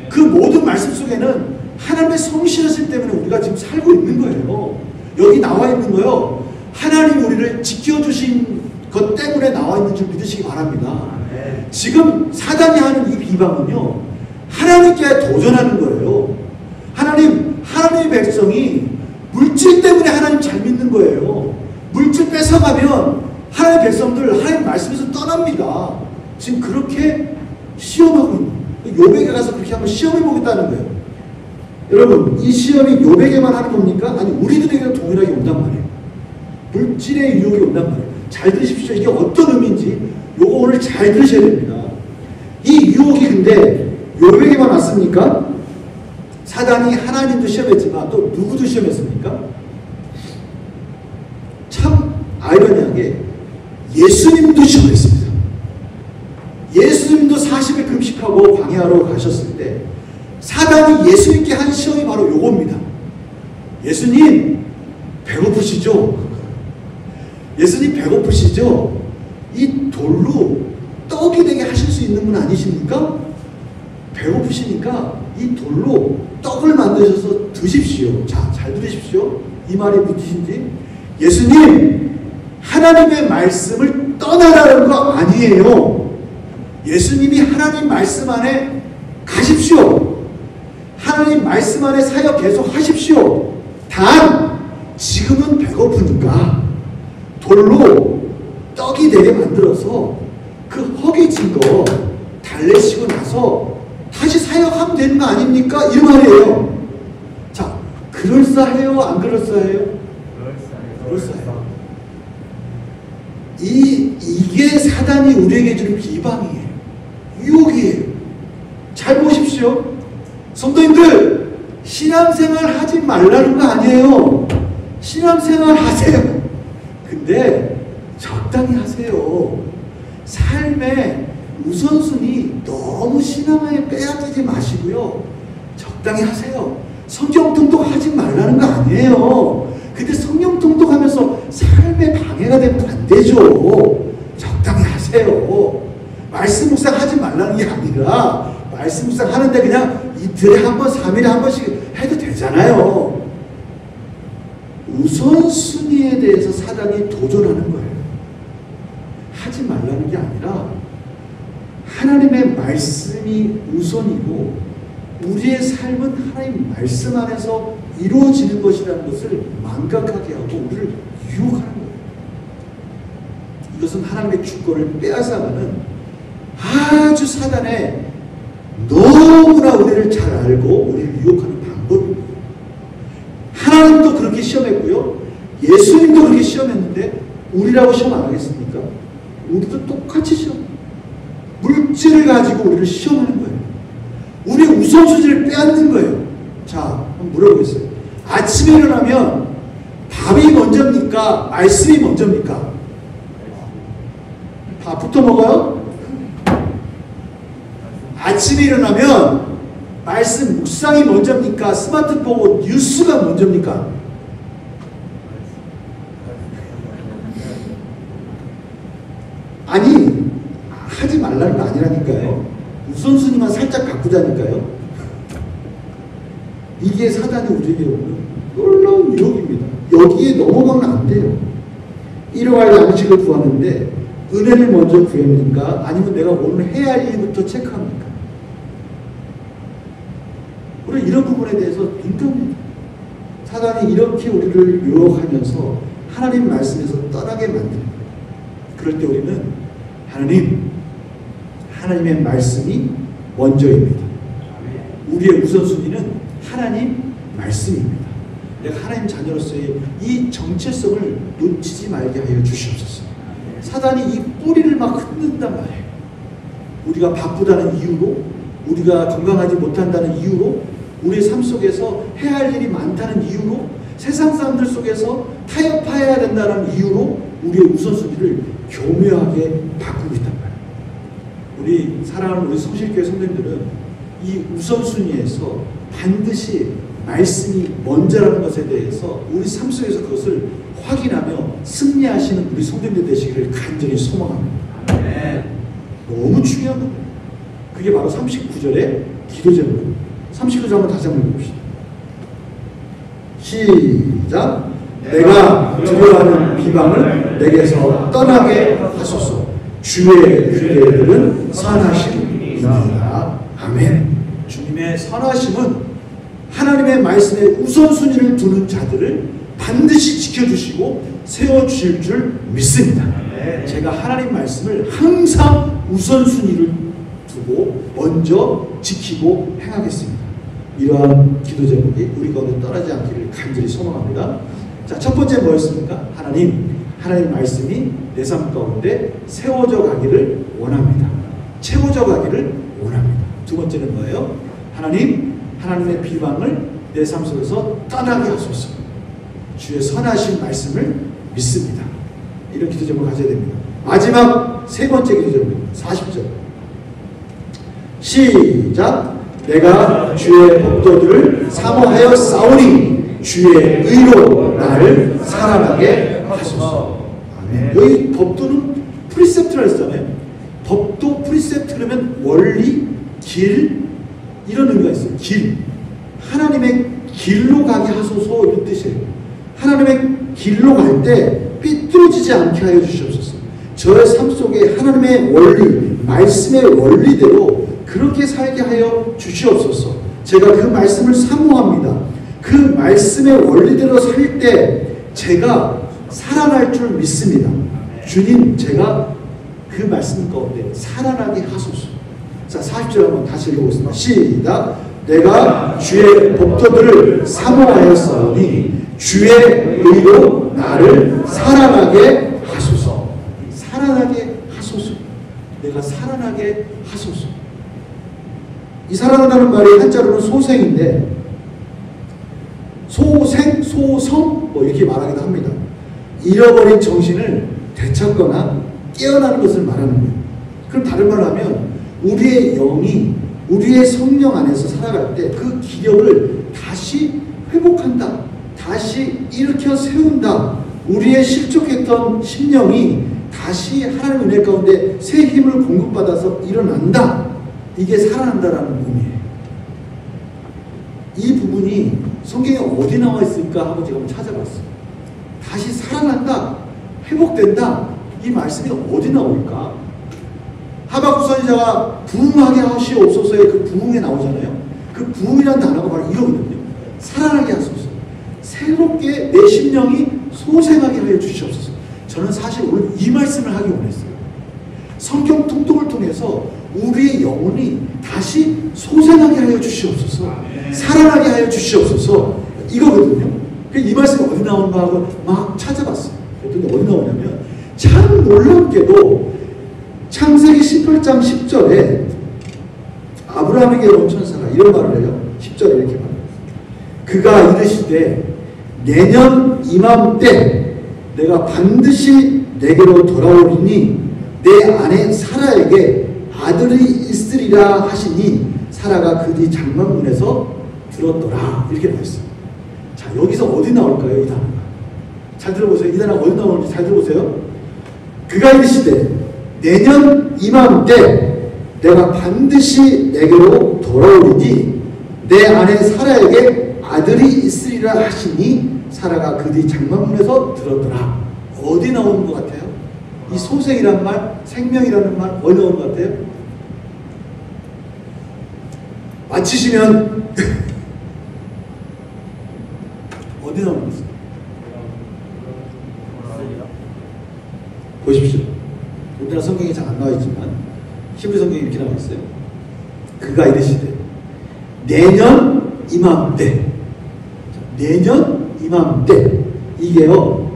Speaker 4: 그 모든 말씀 속에는 하나님의 성실하심 때문에 우리가 지금 살고 있는 거예요. 여기 나와 있는 거요. 하나님이 우리를 지켜주신 것 때문에 나와 있는 줄 믿으시기 바랍니다. 지금 사단이 하는 이 비방은요, 하나님께 도전하는 거예요. 하나님의 백성이 물질 때문에 하나님 잘 믿는 거예요. 물질 뺏어가면 하나님의 백성들 하나님 말씀에서 떠납니다. 지금 그렇게 시험하고 있는 거예요. 욥에게 가서 그렇게 한번 시험해보겠다는 거예요. 여러분, 이 시험이 욥에게만 하는 겁니까? 아니, 우리들에게도 동일하게 온단 말이에요. 물질의 유혹이 온단 말이에요. 잘 들으십시오. 이게 어떤 의미인지 요거 오늘 잘 들으셔야 됩니다. 이 유혹이 근데 욥에게만 왔습니까? 사단이 하나님도 시험했지만 또 누구도 시험했습니까? 참 아이러니하게 예수님도 시험했습니다. 예수님도 40일 금식하고 광야로 가셨을 때 사단이 예수님께 한 시험이 바로 요겁니다. 예수님 배고프시죠? 예수님 배고프시죠? 이 돌로 떡이 되게 하실 수 있는 분 아니십니까? 배고프시니까 이 돌로 떡을 만드셔서 드십시오. 자, 잘 들으십시오. 이 말이 무엇인지. 예수님, 하나님의 말씀을 떠나라는 거 아니에요. 예수님이 하나님 말씀 안에 가십시오. 하나님 말씀 안에 사역 계속 하십시오. 단 지금은 배고프니까 돌로 떡이 되게 만들어서 그 허기진 거 달래시고 나서 다시 사역하면 되는 거 아닙니까? 이 말이에요. 자, 그럴싸해요? 안 그럴싸해요? 그럴싸해요. 이게 사단이 우리에게 주는 비방이에요. 유혹이에요. 잘 보십시오. 성도님들, 신앙생활 하지 말라는 거 아니에요. 신앙생활 하세요. 근데 적당히 하세요. 삶의 우선순위 너무 신앙에 빼앗기지 마시고요. 적당히 하세요. 성경 통독하지 말라는 거 아니에요. 근데 성경 통독하면서 삶에 방해가 되면 안 되죠. 적당히 하세요. 말씀 묵상하지 말라는 게 아니라 말씀 묵상하는데 그냥 이틀에 한 번, 3일에 한 번씩 해도 되잖아요. 우선순위에 대해서 사단이 도전하는 거예요. 하지 말라는 게 아니라 하나님의 말씀이 우선이고 우리의 삶은 하나님 말씀 안에서 이루어지는 것이라는 것을 망각하게 하고 우리를 유혹하는 거예요. 이것은 하나님의 주권을 빼앗아가는 아주 사단의 너무나 우리를 잘 알고 우리를 유혹하는 방법입니다. 하나님도 그렇게 시험했고요. 예수님도 그렇게 시험했는데 우리라고 시험 안 하겠습니까? 우리도 똑같이 시험. 물질을 가지고 우리를 시험하는 거예요. 우리의 우선순위를 빼앗는 거예요. 자, 한번 물어보겠어요. 아침에 일어나면 밥이 먼저입니까? 말씀이 먼저입니까? 밥부터 먹어요? 아침에 일어나면 말씀 묵상이 먼저입니까? 스마트폰 보고 뉴스가 먼저입니까? 아니, 하지 말라는 거 아니라니까요. 우선순위만 살짝 바꾸자니까요. 이게 사단이 우리에게 오는 놀라운 유혹입니다. 여기에 넘어가면 안 돼요. 일용할 양식을 구하는데 은혜를 먼저 구합니까? 아니면 내가 오늘 해야 할 일부터 체크합니까? 우리 이런 부분에 대해서 민감합니다. 사단이 이렇게 우리를 유혹하면서 하나님 말씀에서 떠나게 만듭니다. 그럴 때 우리는 하나님의 말씀이 먼저입니다. 우리의 우선순위는 하나님 말씀입니다. 내가 하나님 자녀로서의 이 정체성을 놓치지 말게 하여 주시옵소서. 사단이 이 뿌리를 막 흔든단 말이에요. 우리가 바쁘다는 이유로, 우리가 건강하지 못한다는 이유로, 우리의 삶 속에서 해야 할 일이 많다는 이유로, 세상 사람들 속에서 타협해야 된다는 이유로 우리의 우선순위를 교묘하게 바꾸고 있단 말이에요. 우리 사랑하는 우리 성실교회 성도님들은 이 우선순위에서 반드시 말씀이 먼저라는 것에 대해서 우리 삶 속에서 그것을 확인하며 승리하시는 우리 성도님들 되시기를 간절히 소망합니다. 네. 너무 중요한 겁니다. 그게 바로 39절의 기도 제목입니다. 39절 한번 다시 한번 읽어봅시다. 시작. 내가 두려워하는 비방을 내게서 떠나게 하소서. 주의 규례들은 선하심이니라. 아멘. 주님의 선하심은 하나님의 말씀에 우선순위를 두는 자들을 반드시 지켜주시고 세워주실 줄 믿습니다. 제가 하나님 말씀을 항상 우선순위를 두고 먼저 지키고 행하겠습니다. 이러한 기도 제목이 우리 가운데 떠나지 않기를 간절히 소망합니다. 자, 첫 번째 뭐였습니까? 하나님 말씀이 내 삶 가운데 세워져 가기를 원합니다. 채워져 가기를 원합니다. 두 번째는 뭐예요? 하나님의 비방을 내 삶 속에서 떠나게 하소서. 주의 선하신 말씀을 믿습니다. 이런 기도 제목을 가져야 됩니다. 마지막 세 번째 기도 제목입니다. 40절. 시작. 내가 주의 법도들을 사모하여 싸우니 주의 의로 나를 살아나게 하소서. 아멘. 여기 법도는 프리셉트라 했잖아요. 법도 프리셉트 그러면 원리, 길 이런 의미가 있어요. 길. 하나님의 길로 가게 하소서 이런 뜻이에요. 하나님의 길로 갈 때 삐뚤어지지 않게 하여 주시옵소서. 저의 삶 속에 하나님의 원리, 말씀의 원리대로 그렇게 살게 하여 주시옵소서. 제가 그 말씀을 사모합니다. 그 말씀의 원리대로 살 때 제가 살아날 줄 믿습니다. 주님, 제가 그 말씀 가운데 살아나게 하소서. 자, 40절 한번 다시 읽어보겠습니다. 시작. 내가 주의 법도들을 사모하였사오니 주의 의로 나를 살아나게 하소서. 살아나게 하소서. 내가 살아나게 하소서. 이 살아난다는 말이 한자로는 소생인데, 소생, 소성 뭐 이렇게 말하기도 합니다. 잃어버린 정신을 되찾거나 깨어나는 것을 말하는 거예요. 그럼 다른 말로 하면 우리의 영이 우리의 성령 안에서 살아갈 때 그 기력을 다시 회복한다. 다시 일으켜 세운다. 우리의 실족했던 심령이 다시 하나님 은혜 가운데 새 힘을 공급받아서 일어난다. 이게 살아난다라는 의미예요. 이 부분이 성경에 어디 나와 있을까 하고 제가 한번 찾아봤어요. 다시 살아난다, 회복된다, 이 말씀이 어디 나올까? 하박국 선지자가 부흥하게 하시옵소서의 그 부흥에 나오잖아요. 그 부흥이라는 단어가 바로 이거거든요. 살아나게 하소서. 새롭게 내 심령이 소생하게 하여 주시옵소서. 저는 사실 오늘 이 말씀을 하기 원했어요. 성경 통독을 통해서 우리의 영혼이 다시 소생하게 하여 주시옵소서. 살아나게 하여 주시옵소서. 이거거든요. 이 말씀이 어디 나오는가 하고 막 찾아봤어요. 그랬더니 어디 나오냐면 참 놀랍게도 창세기 18장 10절에 아브라함에게 온 천사가 이런 말을 해요. 10절에 이렇게 말해요. 그가 이르시되 내년 이맘때 내가 반드시 내게로 돌아오리니 내 아내 사라에게 아들이 있으리라 하시니 사라가 그 뒤 장막문에서 들었더라. 이렇게 나와있어요. 자, 여기서 어디 나올까요? 이 단어가. 잘 들어보세요. 이 단어가 어디 나오는지 잘 들어보세요. 그가 이르시되 내년 이맘때 내가 반드시 내게로 돌아오리니 내 아내 사라에게 아들이 있으리라 하시니 사라가 그 뒤 장막문에서 들었더라. 어디 나오는 것 같아요? 이 소생이란 말, 생명이라는 말 어디 나오는 것 같아요? 맞히시면 어디 나오는 것 같아요? 보십시오. 우리나라 성경이 잘 안 나와 있지만 히브리 성경이 이렇게 나와 있어요. 그가 이르시되 내년 이맘때, 내년 이맘때, 이게요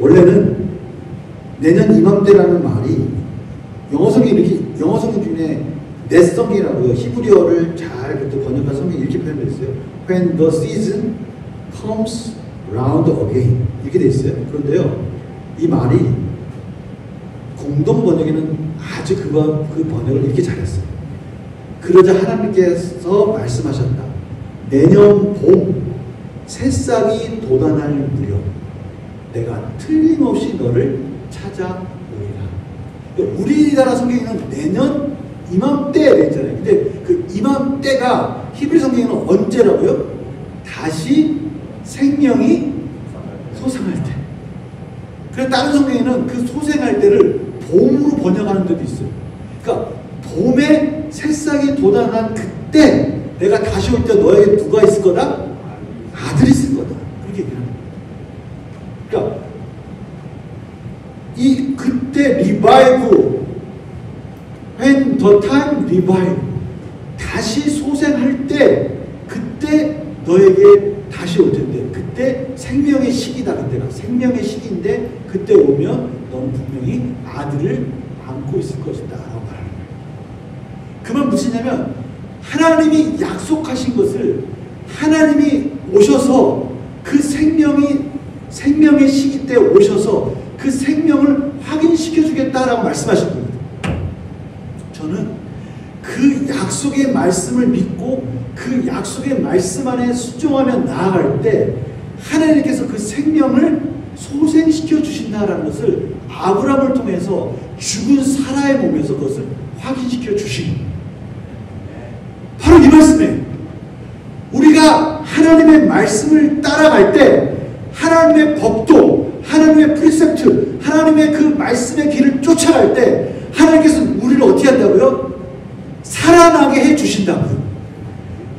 Speaker 4: 원래는 내년 이맘때라는 말이 영어 성경 이렇게, 영어 성경 중에 넷 성경이라고요. 히브리어를 잘 그때 번역한 성경이 이렇게 표현되어 있어요. When the season comes round again 이렇게 되어 있어요. 그런데요 이 말이 공동 번역에는 아주 그 번역을 이렇게 잘했어요. 그러자 하나님께서 말씀하셨다. 내년 봄 새싹이 돋아날 무렵 내가 틀림없이 너를 찾아오리라. 우리나라 성경에는 내년 이맘때에 됐잖아요. 근데 그 이맘때가 히브리 성경에는 언제라고요? 다시 생명이 소생할 때. 그래서 다른 성경에는 그 소생할 때를 봄으로 번역하는 데도 있어요. 그러니까 봄에 새싹이 돋아난 그때 내가 다시 올 때 너에게 누가 있을 거다? 아들이 있을 거다. 그렇게 얘기하는 거예요. 그러니까 이 그때 리바이브, when the time revive, 다시 소생할 때 그때 너에게 다시 올 텐데 그때 생명의 시기다. 그때가 생명의 시기인데 그때 오면 넌 분명히 아들을 안고 있을 것이다 라고 말하는 거예요. 그 말 무슨 얘기냐면 하나님이 약속하신 것을 하나님이 오셔서 그 생명의 시기 때 오셔서 그 생명을 확인시켜 주겠다라고 말씀하신 겁니다. 저는 그 약속의 말씀을 믿고 그 약속의 말씀 안에 순종하며 나아갈 때 하나님께서 그 생명을 소생시켜 주신다라는 것을 아브라함을 통해서 죽은 사라의 몸에서 그것을 확인시켜 주신 바로 이 말씀이에요. 우리가 하나님의 말씀을 따라갈 때 하나님의 법도, 하나님의 프리셉트, 하나님의 그 말씀의 길을 쫓아갈 때 하나님께서 우리를 어떻게 한다고요? 살아나게 해 주신다고요.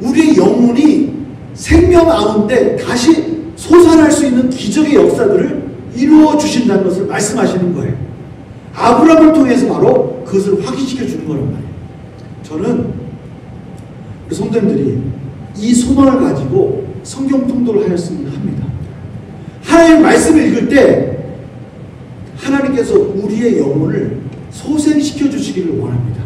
Speaker 4: 우리의 영혼을 영혼이 생명 가운데 다시 솟아날 수 있는 기적의 역사들을 이루어 주신다는 것을 말씀하시는 거예요. 아브라함을 통해서 바로 그것을 확인시켜 주는 거란 말이에요. 저는 우리 성도님들이 이 소망을 가지고 성경 통독을 하였으면 합니다. 하나님의 말씀을 읽을 때 하나님께서 우리의 영혼을 소생시켜 주시기를 원합니다.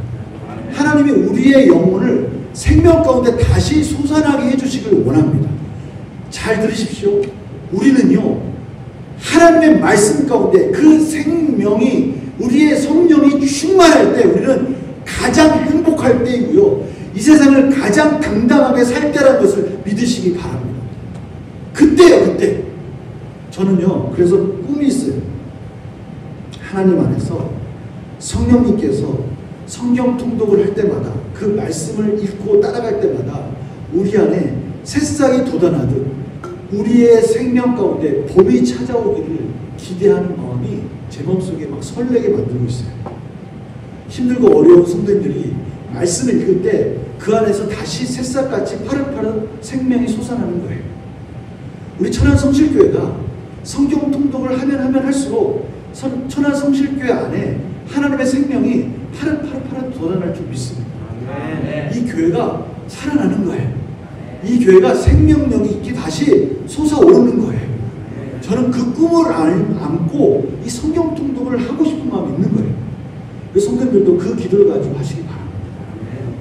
Speaker 4: 하나님이 우리의 영혼을 생명 가운데 다시 솟아나게 해주시기를 원합니다. 잘 들으십시오. 우리는요, 하나님의 말씀 가운데 그 생명이 우리의 성령이 충만할 때 우리는 가장 행복할 때이고요, 이 세상을 가장 당당하게 살 때라는 것을 믿으시기 바랍니다. 그때요, 그때. 저는요, 그래서 꿈이 있어요. 하나님 안에서 성령님께서 성경 통독을 할 때마다 그 말씀을 읽고 따라갈 때마다 우리 안에 새싹이 돋아나듯 우리의 생명 가운데 봄이 찾아오기를 기대하는 마음이 제 마음속에 막 설레게 만들고 있어요. 힘들고 어려운 성도님들이 말씀을 읽을 때 그 안에서 다시 새싹같이 파릇파릇 생명이 솟아나는 거예요. 우리 천안성실교회가 성경 통독을 하면 할수록 천안성실교회 안에 하나님의 생명이 파릇파릇 돋아날 줄 믿습니다. 이 교회가 살아나는 거예요. 이 교회가 생명력이 있게 다시 솟아오르는 거예요. 저는 그 꿈을 안고 이 성경 통독을 하고 싶은 마음이 있는 거예요. 성도님들도 그 기도를 가지고 하시기 바랍니다.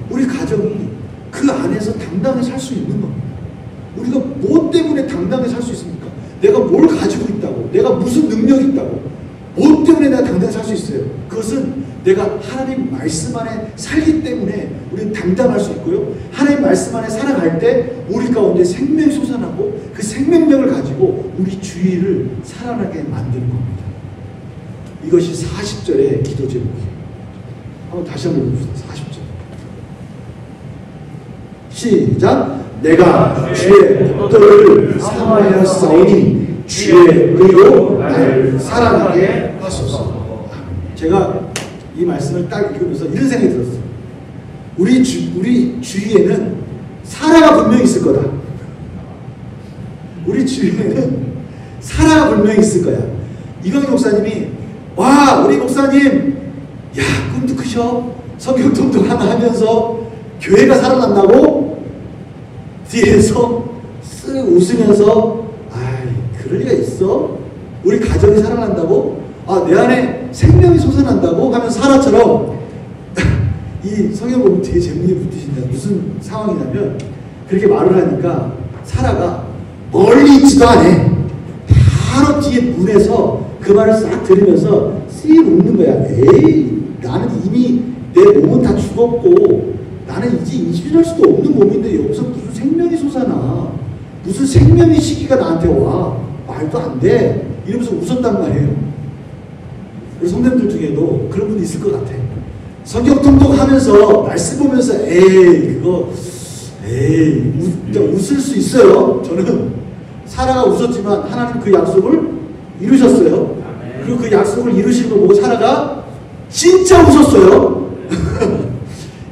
Speaker 4: 우리 가정이 그 안에서 당당히 살 수 있는 겁니다. 우리가 뭐 때문에 당당히 살 수 있습니까? 내가 뭘 가지고 있다고, 내가 무슨 능력이 있다고, 뭐 때문에 내가 당당히 살 수 있어요? 그것은 내가 하나님 말씀 안에 살기 때문에 우리는 당당할 수 있고요, 하나님 말씀 안에 살아갈 때 우리 가운데 생명이 솟아나고 그 생명력을 가지고 우리 주위를 살아나게 만드는 겁니다. 이것이 40절의 기도 제목이에요. 한번 다시 한번 봅시다. 40절 시작. 내가 주의 법도를 사모하였사오니 주의 의로 나를 살아나게 하소서. 제가 이 말씀을 딱 읽으면서 이런 생각이 들었어요. 우리 주위에는 사라가 분명히 있을 거다. 우리 주위에는 사라가 분명히 있을 거야. 이광희 목사님이 와, 우리 목사님, 야, 꿈도 크셔. 성경 통독 하나 하면서 교회가 살아난다고? 뒤에서 쓱 웃으면서, 아이, 그럴 리가 있어? 우리 가정이 살아난다고? 아, 내 안에 생명이 솟아난다고? 하면 사라처럼 이 성경 보면 되게 재밌게 붙으신다. 무슨 상황이냐면, 그렇게 말을 하니까 사라가 멀리 있지도 않아. 바로 뒤에 문에서 그 말을 싹 들으면서 씩 웃는 거야. 에이, 나는 이미 내 몸은 다 죽었고 나는 이제 임신할 수도 없는 몸인데 여기서 무슨 생명이 솟아나, 무슨 생명의 시기가 나한테 와, 말도 안 돼, 이러면서 웃었단 말이에요. 우리 성도님들 중에도 그런 분이 있을 것 같아. 성경 통독하면서 말씀 보면서 에이 웃을 수 있어요. 저는 사라가 웃었지만 하나님 그 약속을 이루셨어요. 그리고 그 약속을 이루신 걸 보고 사라가 진짜 웃었어요.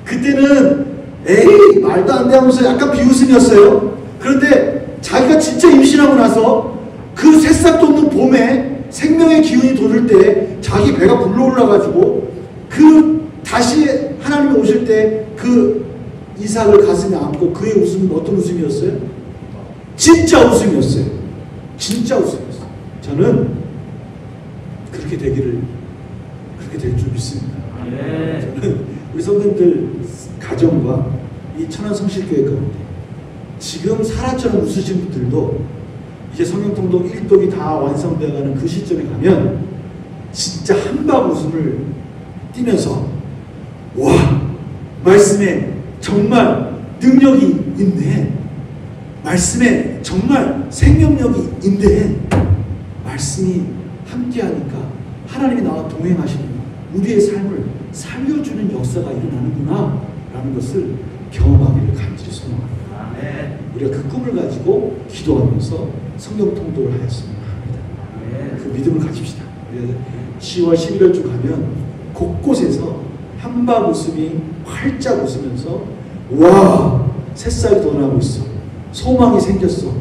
Speaker 4: 그때는 에이 말도 안 돼 하면서 약간 비웃음이었어요. 그런데 자기가 진짜 임신하고 나서 그 새싹 돋는 봄에 생명의 기운이 돋을 때 자기 배가 불러올라가지고 그 다시 하나님이 오실 때 그 이삭을 가슴에 안고 그의 웃음은 어떤 웃음이었어요? 진짜 웃음이었어요. 진짜 웃음이었어요. 저는 그렇게 될 줄 믿습니다. 저는 우리 성도님들 가정과 이 천안성실교회 가운데 지금 사라처럼 웃으신 분들도 이제 성경통독 1독이 다 완성되어가는 그 시점에 가면 진짜 한박 웃음을 띠면서 와, 말씀에 정말 능력이 있네, 말씀에 정말 생명력이 있네, 말씀이 함께하니까 하나님이 나와 동행하시는 우리의 삶을 살려주는 역사가 일어나는구나 라는 것을 경험하기를 간절히 소망합니다. 우리가 그 꿈을 가지고 기도하면서 성경 통독을 하였으면 합니다. 그 믿음을 가집시다. 10월 11월쯤 가면 곳곳에서 한박 웃음이 활짝 웃으면서 와, 새싹이 돋아나고 있어, 소망이 생겼어.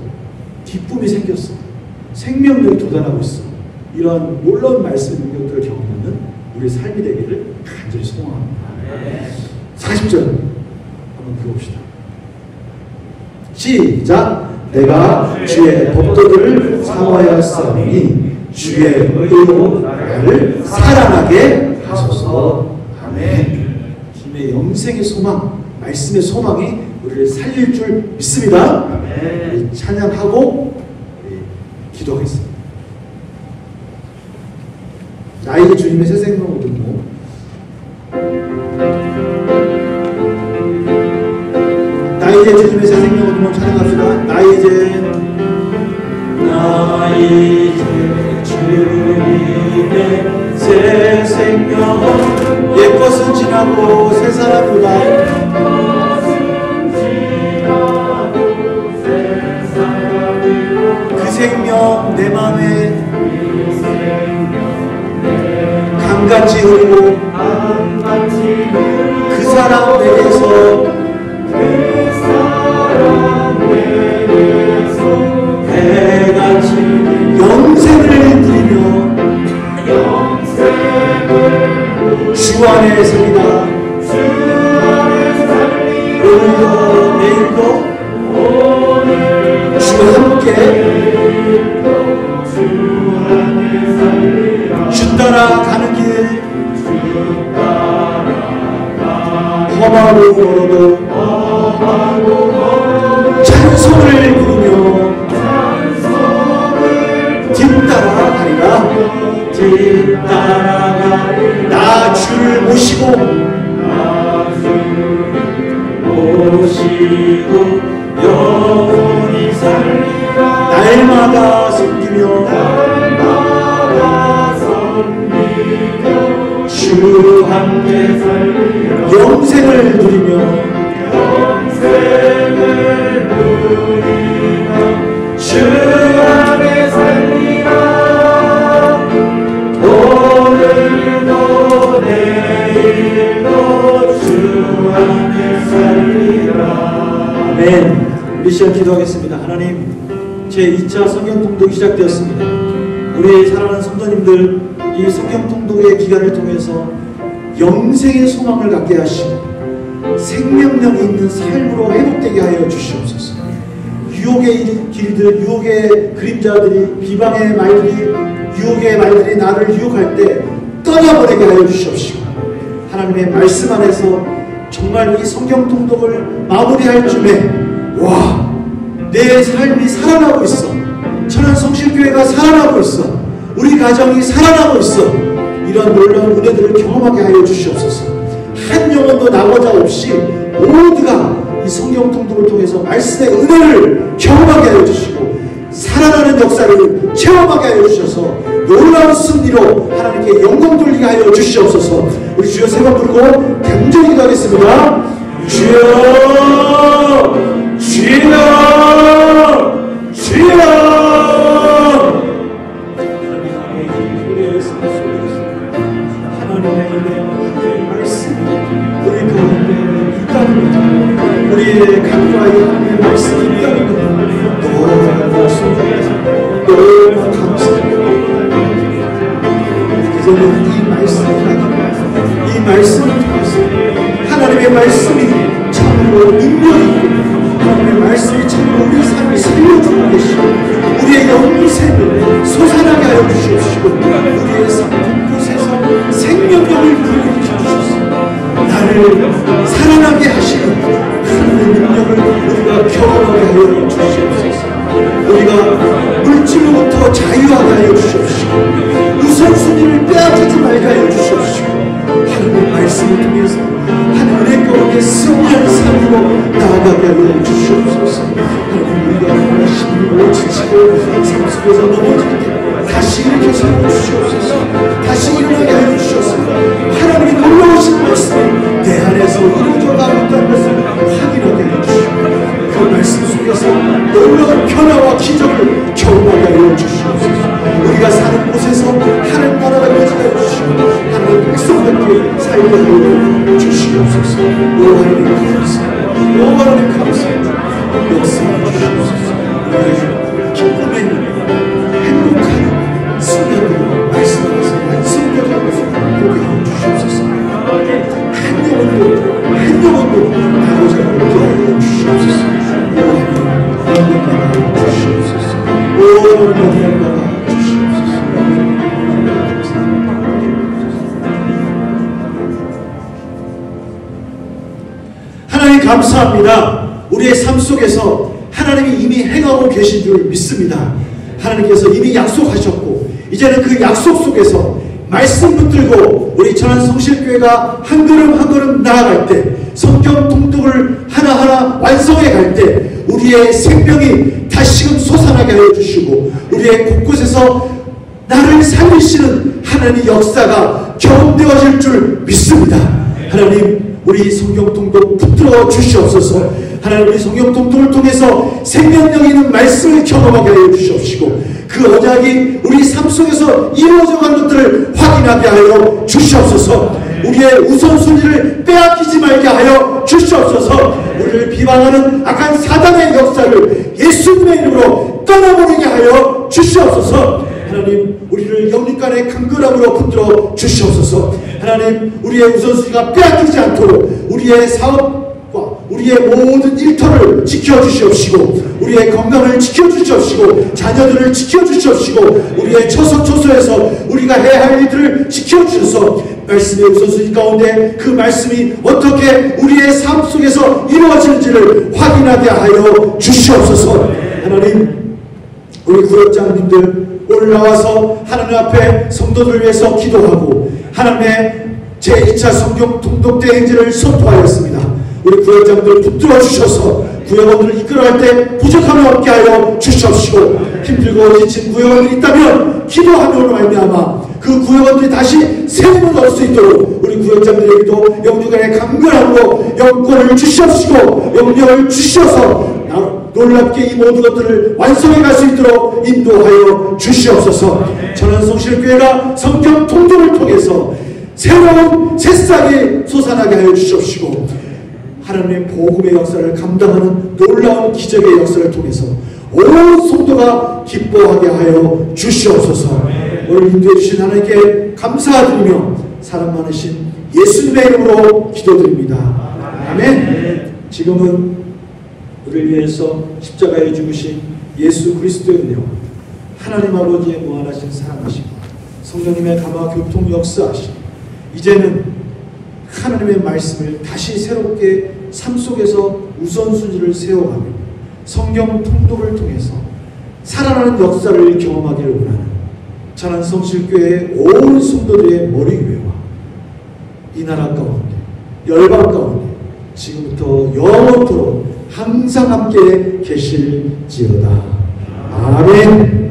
Speaker 4: 기쁨이 생겼어. 생명력이 돋아나고 있어. 이런 놀라운 말씀 능력들을 경험하는 우리 삶이 되기를 간절히 소망합니다. 40절 한번 들어봅시다. 시작. 내가 주의 법도들을 사모하였사오니 주의 의로 나를 사랑하게 하소서. 아멘. 주님의 영생의 소망, 말씀의 소망이 우리를 살릴 줄 믿습니다. 우리 찬양하고 우리 기도하겠습니다. 나에게 주님의 새 생명을 듣고 나에게 주님의 새 생명을 듣고 찬양합시다. 나이제 주님의 새 생명 옛것은 지나고 새 사람보다 그 생명 내 맘에 강같이 흐르고 그 사람 내게서 배같이 영생을 누리며 주 안에 살리다 오늘도 내일도 주와 함께 주 따라 가는 길 험하고 걸어도 찬송을 부르며 뒤따라가리라. 나 주를 모시고 영원히 살리라. 날마다 섬기며 주 함께 살리라. 영생을 누리며 주 안에 살리라. 오늘도 내일도 주 안에 살리라. 아멘. 우리 시간 기도하겠습니다. 하나님, 제2차 성경 통독이 시작되었습니다. 우리 사랑하는 성도님들, 이 성경 통독의 기간을 통해서 영생의 소망을 갖게 하시고 생명력 있는 삶으로 회복되게 하여 주시옵소서. 유혹의 길들, 유혹의 그림자들이, 비방의 말들이, 유혹의 말들이 나를 유혹할 때 떠나버리게 하여 주시옵시고, 하나님의 말씀 안에서 정말 이 성경 통독을 마무리할 쯤에 와, 내 삶이 살아나고 있어. 천안성실교회가 살아나고 있어. 우리 가정이 살아나고 있어. 이런 놀라운 은혜들을 경험하게 하여 주시옵소서. 한 영혼도 나고자 없이 모두가 이 성경 통독을 통해서 말씀의 은혜를 경험하게 하여 주시고 살아나는 역사를 체험하게 하여 주셔서 놀라운 승리로 하나님께 영광 돌리게 하여 주시옵소서. 우리 주여 세 번 부르고 간절히 기도하겠습니다. 주여, 주여, 주여. 우리의 각과의 하나님의 말씀이 있다는 것 너무 감사합니다. 그래서 이 말씀을 통해서 하나님의 말씀이 참으로 능력이 있고 하나님의 말씀이 참으로 우리 삶을 살려주고 계시고 우리의 영생을 솟아나게 하여 주시옵시고 우리의 삶 곳곳에서 생명력을 부여해 주시옵소서. 나를 살아나게 하시는 하나님의 능력을 우리가 경험하게 하여 주시옵소서. 우리가 물질로부터 자유하게 하여 주시옵시고 우선순위를 빼앗기지 말게 하여 주시옵시고 하나님의 말씀을 통해서 하나님 은혜 가운데 승리한 삶으로 나아가게 하여 주시옵소서. 하나님 우리가 힘들고 지치고 삶 속에서 넘어질 때 다시 일으켜 세워주시옵소서. 다시 일어나게 하여 주시옵소서. 하나님의 놀라우신 말씀이 내 안에서 이루어져가고 있다는 것을 확인하게 하여 주시옵소서. 그 말씀 속에서 놀라운 변화와 기적을 경험하게 하여 주시옵소서. 우리가 사는 곳에서 하나님 나라가 펼쳐져 주시고 하나님 백성답게 살게 하여 주시옵소서. 오 하나님 감사합니다. 오 하나님 감사합니다. 역사해 주시옵소서. 감사합니다. 우리의 삶 속에서 하나님이 이미 행하고 계신 줄 믿습니다. 하나님께서 이미 약속하셨고 이제는 그 약속 속에서 말씀 붙들고 우리 천안성실교회가 한 걸음 한 걸음 나아갈 때, 성경 통독을 하나하나 완성해 갈 때 우리의 생명이 다시금 솟아나게 하여 주시고 우리의 곳곳에서 나를 살리시는 하나님의 역사가 경험되어질 줄 믿습니다. 하나님, 우리 성경 통독 붙들어 주시옵소서. 하나님, 우리 성경 통독을 통해서 생명력 있는 말씀을 경험하게 하여 주시옵시고 그 언약이 우리 삶 속에서 이루어져가는 것들을 확인하게 하여 주시옵소서. 우리의 우선순위를 빼앗기지 말게 하여 주시옵소서. 우리를 비방하는 악한 사단의 역사를 예수님의 이름으로 떠나보내게 하여 주시옵소서. 하나님, 우리를 영육간의 강건함으로 붙들어 주시옵소서. 하나님, 우리의 우선순위가 빼앗기지 않도록 우리의 사업과 우리의 모든 일터를 지켜주시옵시고 우리의 건강을 지켜주시옵시고 자녀들을 지켜주시옵시고 우리의 처소처소에서 우리가 해야 할 일들을 지켜주셔서 말씀의 우선순위 가운데 그 말씀이 어떻게 우리의 삶 속에서 이루어지는지를 확인하게 하여 주시옵소서. 하나님, 우리 구역장님들 올라와서 하나님 앞에 성도들을 위해서 기도하고 하나님의 제2차 성경 통독대 행진을 선포하였습니다. 우리 구역장들 붙들어 주셔서 구역원들을 이끌어갈 때 부족함이 없게 하여 주시옵시고 힘들고 지친 구역원들이 있다면 기도함으로 말미암아 그 구역원들이 다시 새 힘을 얻을 수 있도록 우리 구역장들에게도 영육간의 강건함으로 영권을 주시옵시고 영력을 주시어서 놀랍게 이 모든 것들을 완성해 갈 수 있도록 인도하여 주시옵소서. 천안성실교회가 성경 통독을 통해서 새로운 새싹이 솟아나게 하여 주시옵시고 하나님의 복음의 역사를 감당하는 놀라운 기적의 역사를 통해서 온 성도가 기뻐하게 하여 주시옵소서. 오늘 인도해 주신 하나님께 감사드리며 사랑 많으신 예수님의 이름으로 기도드립니다. 아멘. 지금은 우리를 위해서 십자가에 죽으신 예수 그리스도의 은혜와 하나님 아버지의 무한하신 사랑하시고 성령님의 감화 교통 역사하시고 이제는 하나님의 말씀을 다시 새롭게 삶 속에서 우선순위를 세워가며 성경 통독을 통해서 살아나는 역사를 경험하기를 원하는 천안성실교회의 온 성도들의 머리 위에와 이 나라 가운데 열방 가운데 지금부터 영원토록 항상 함께 계실지어다. 아멘.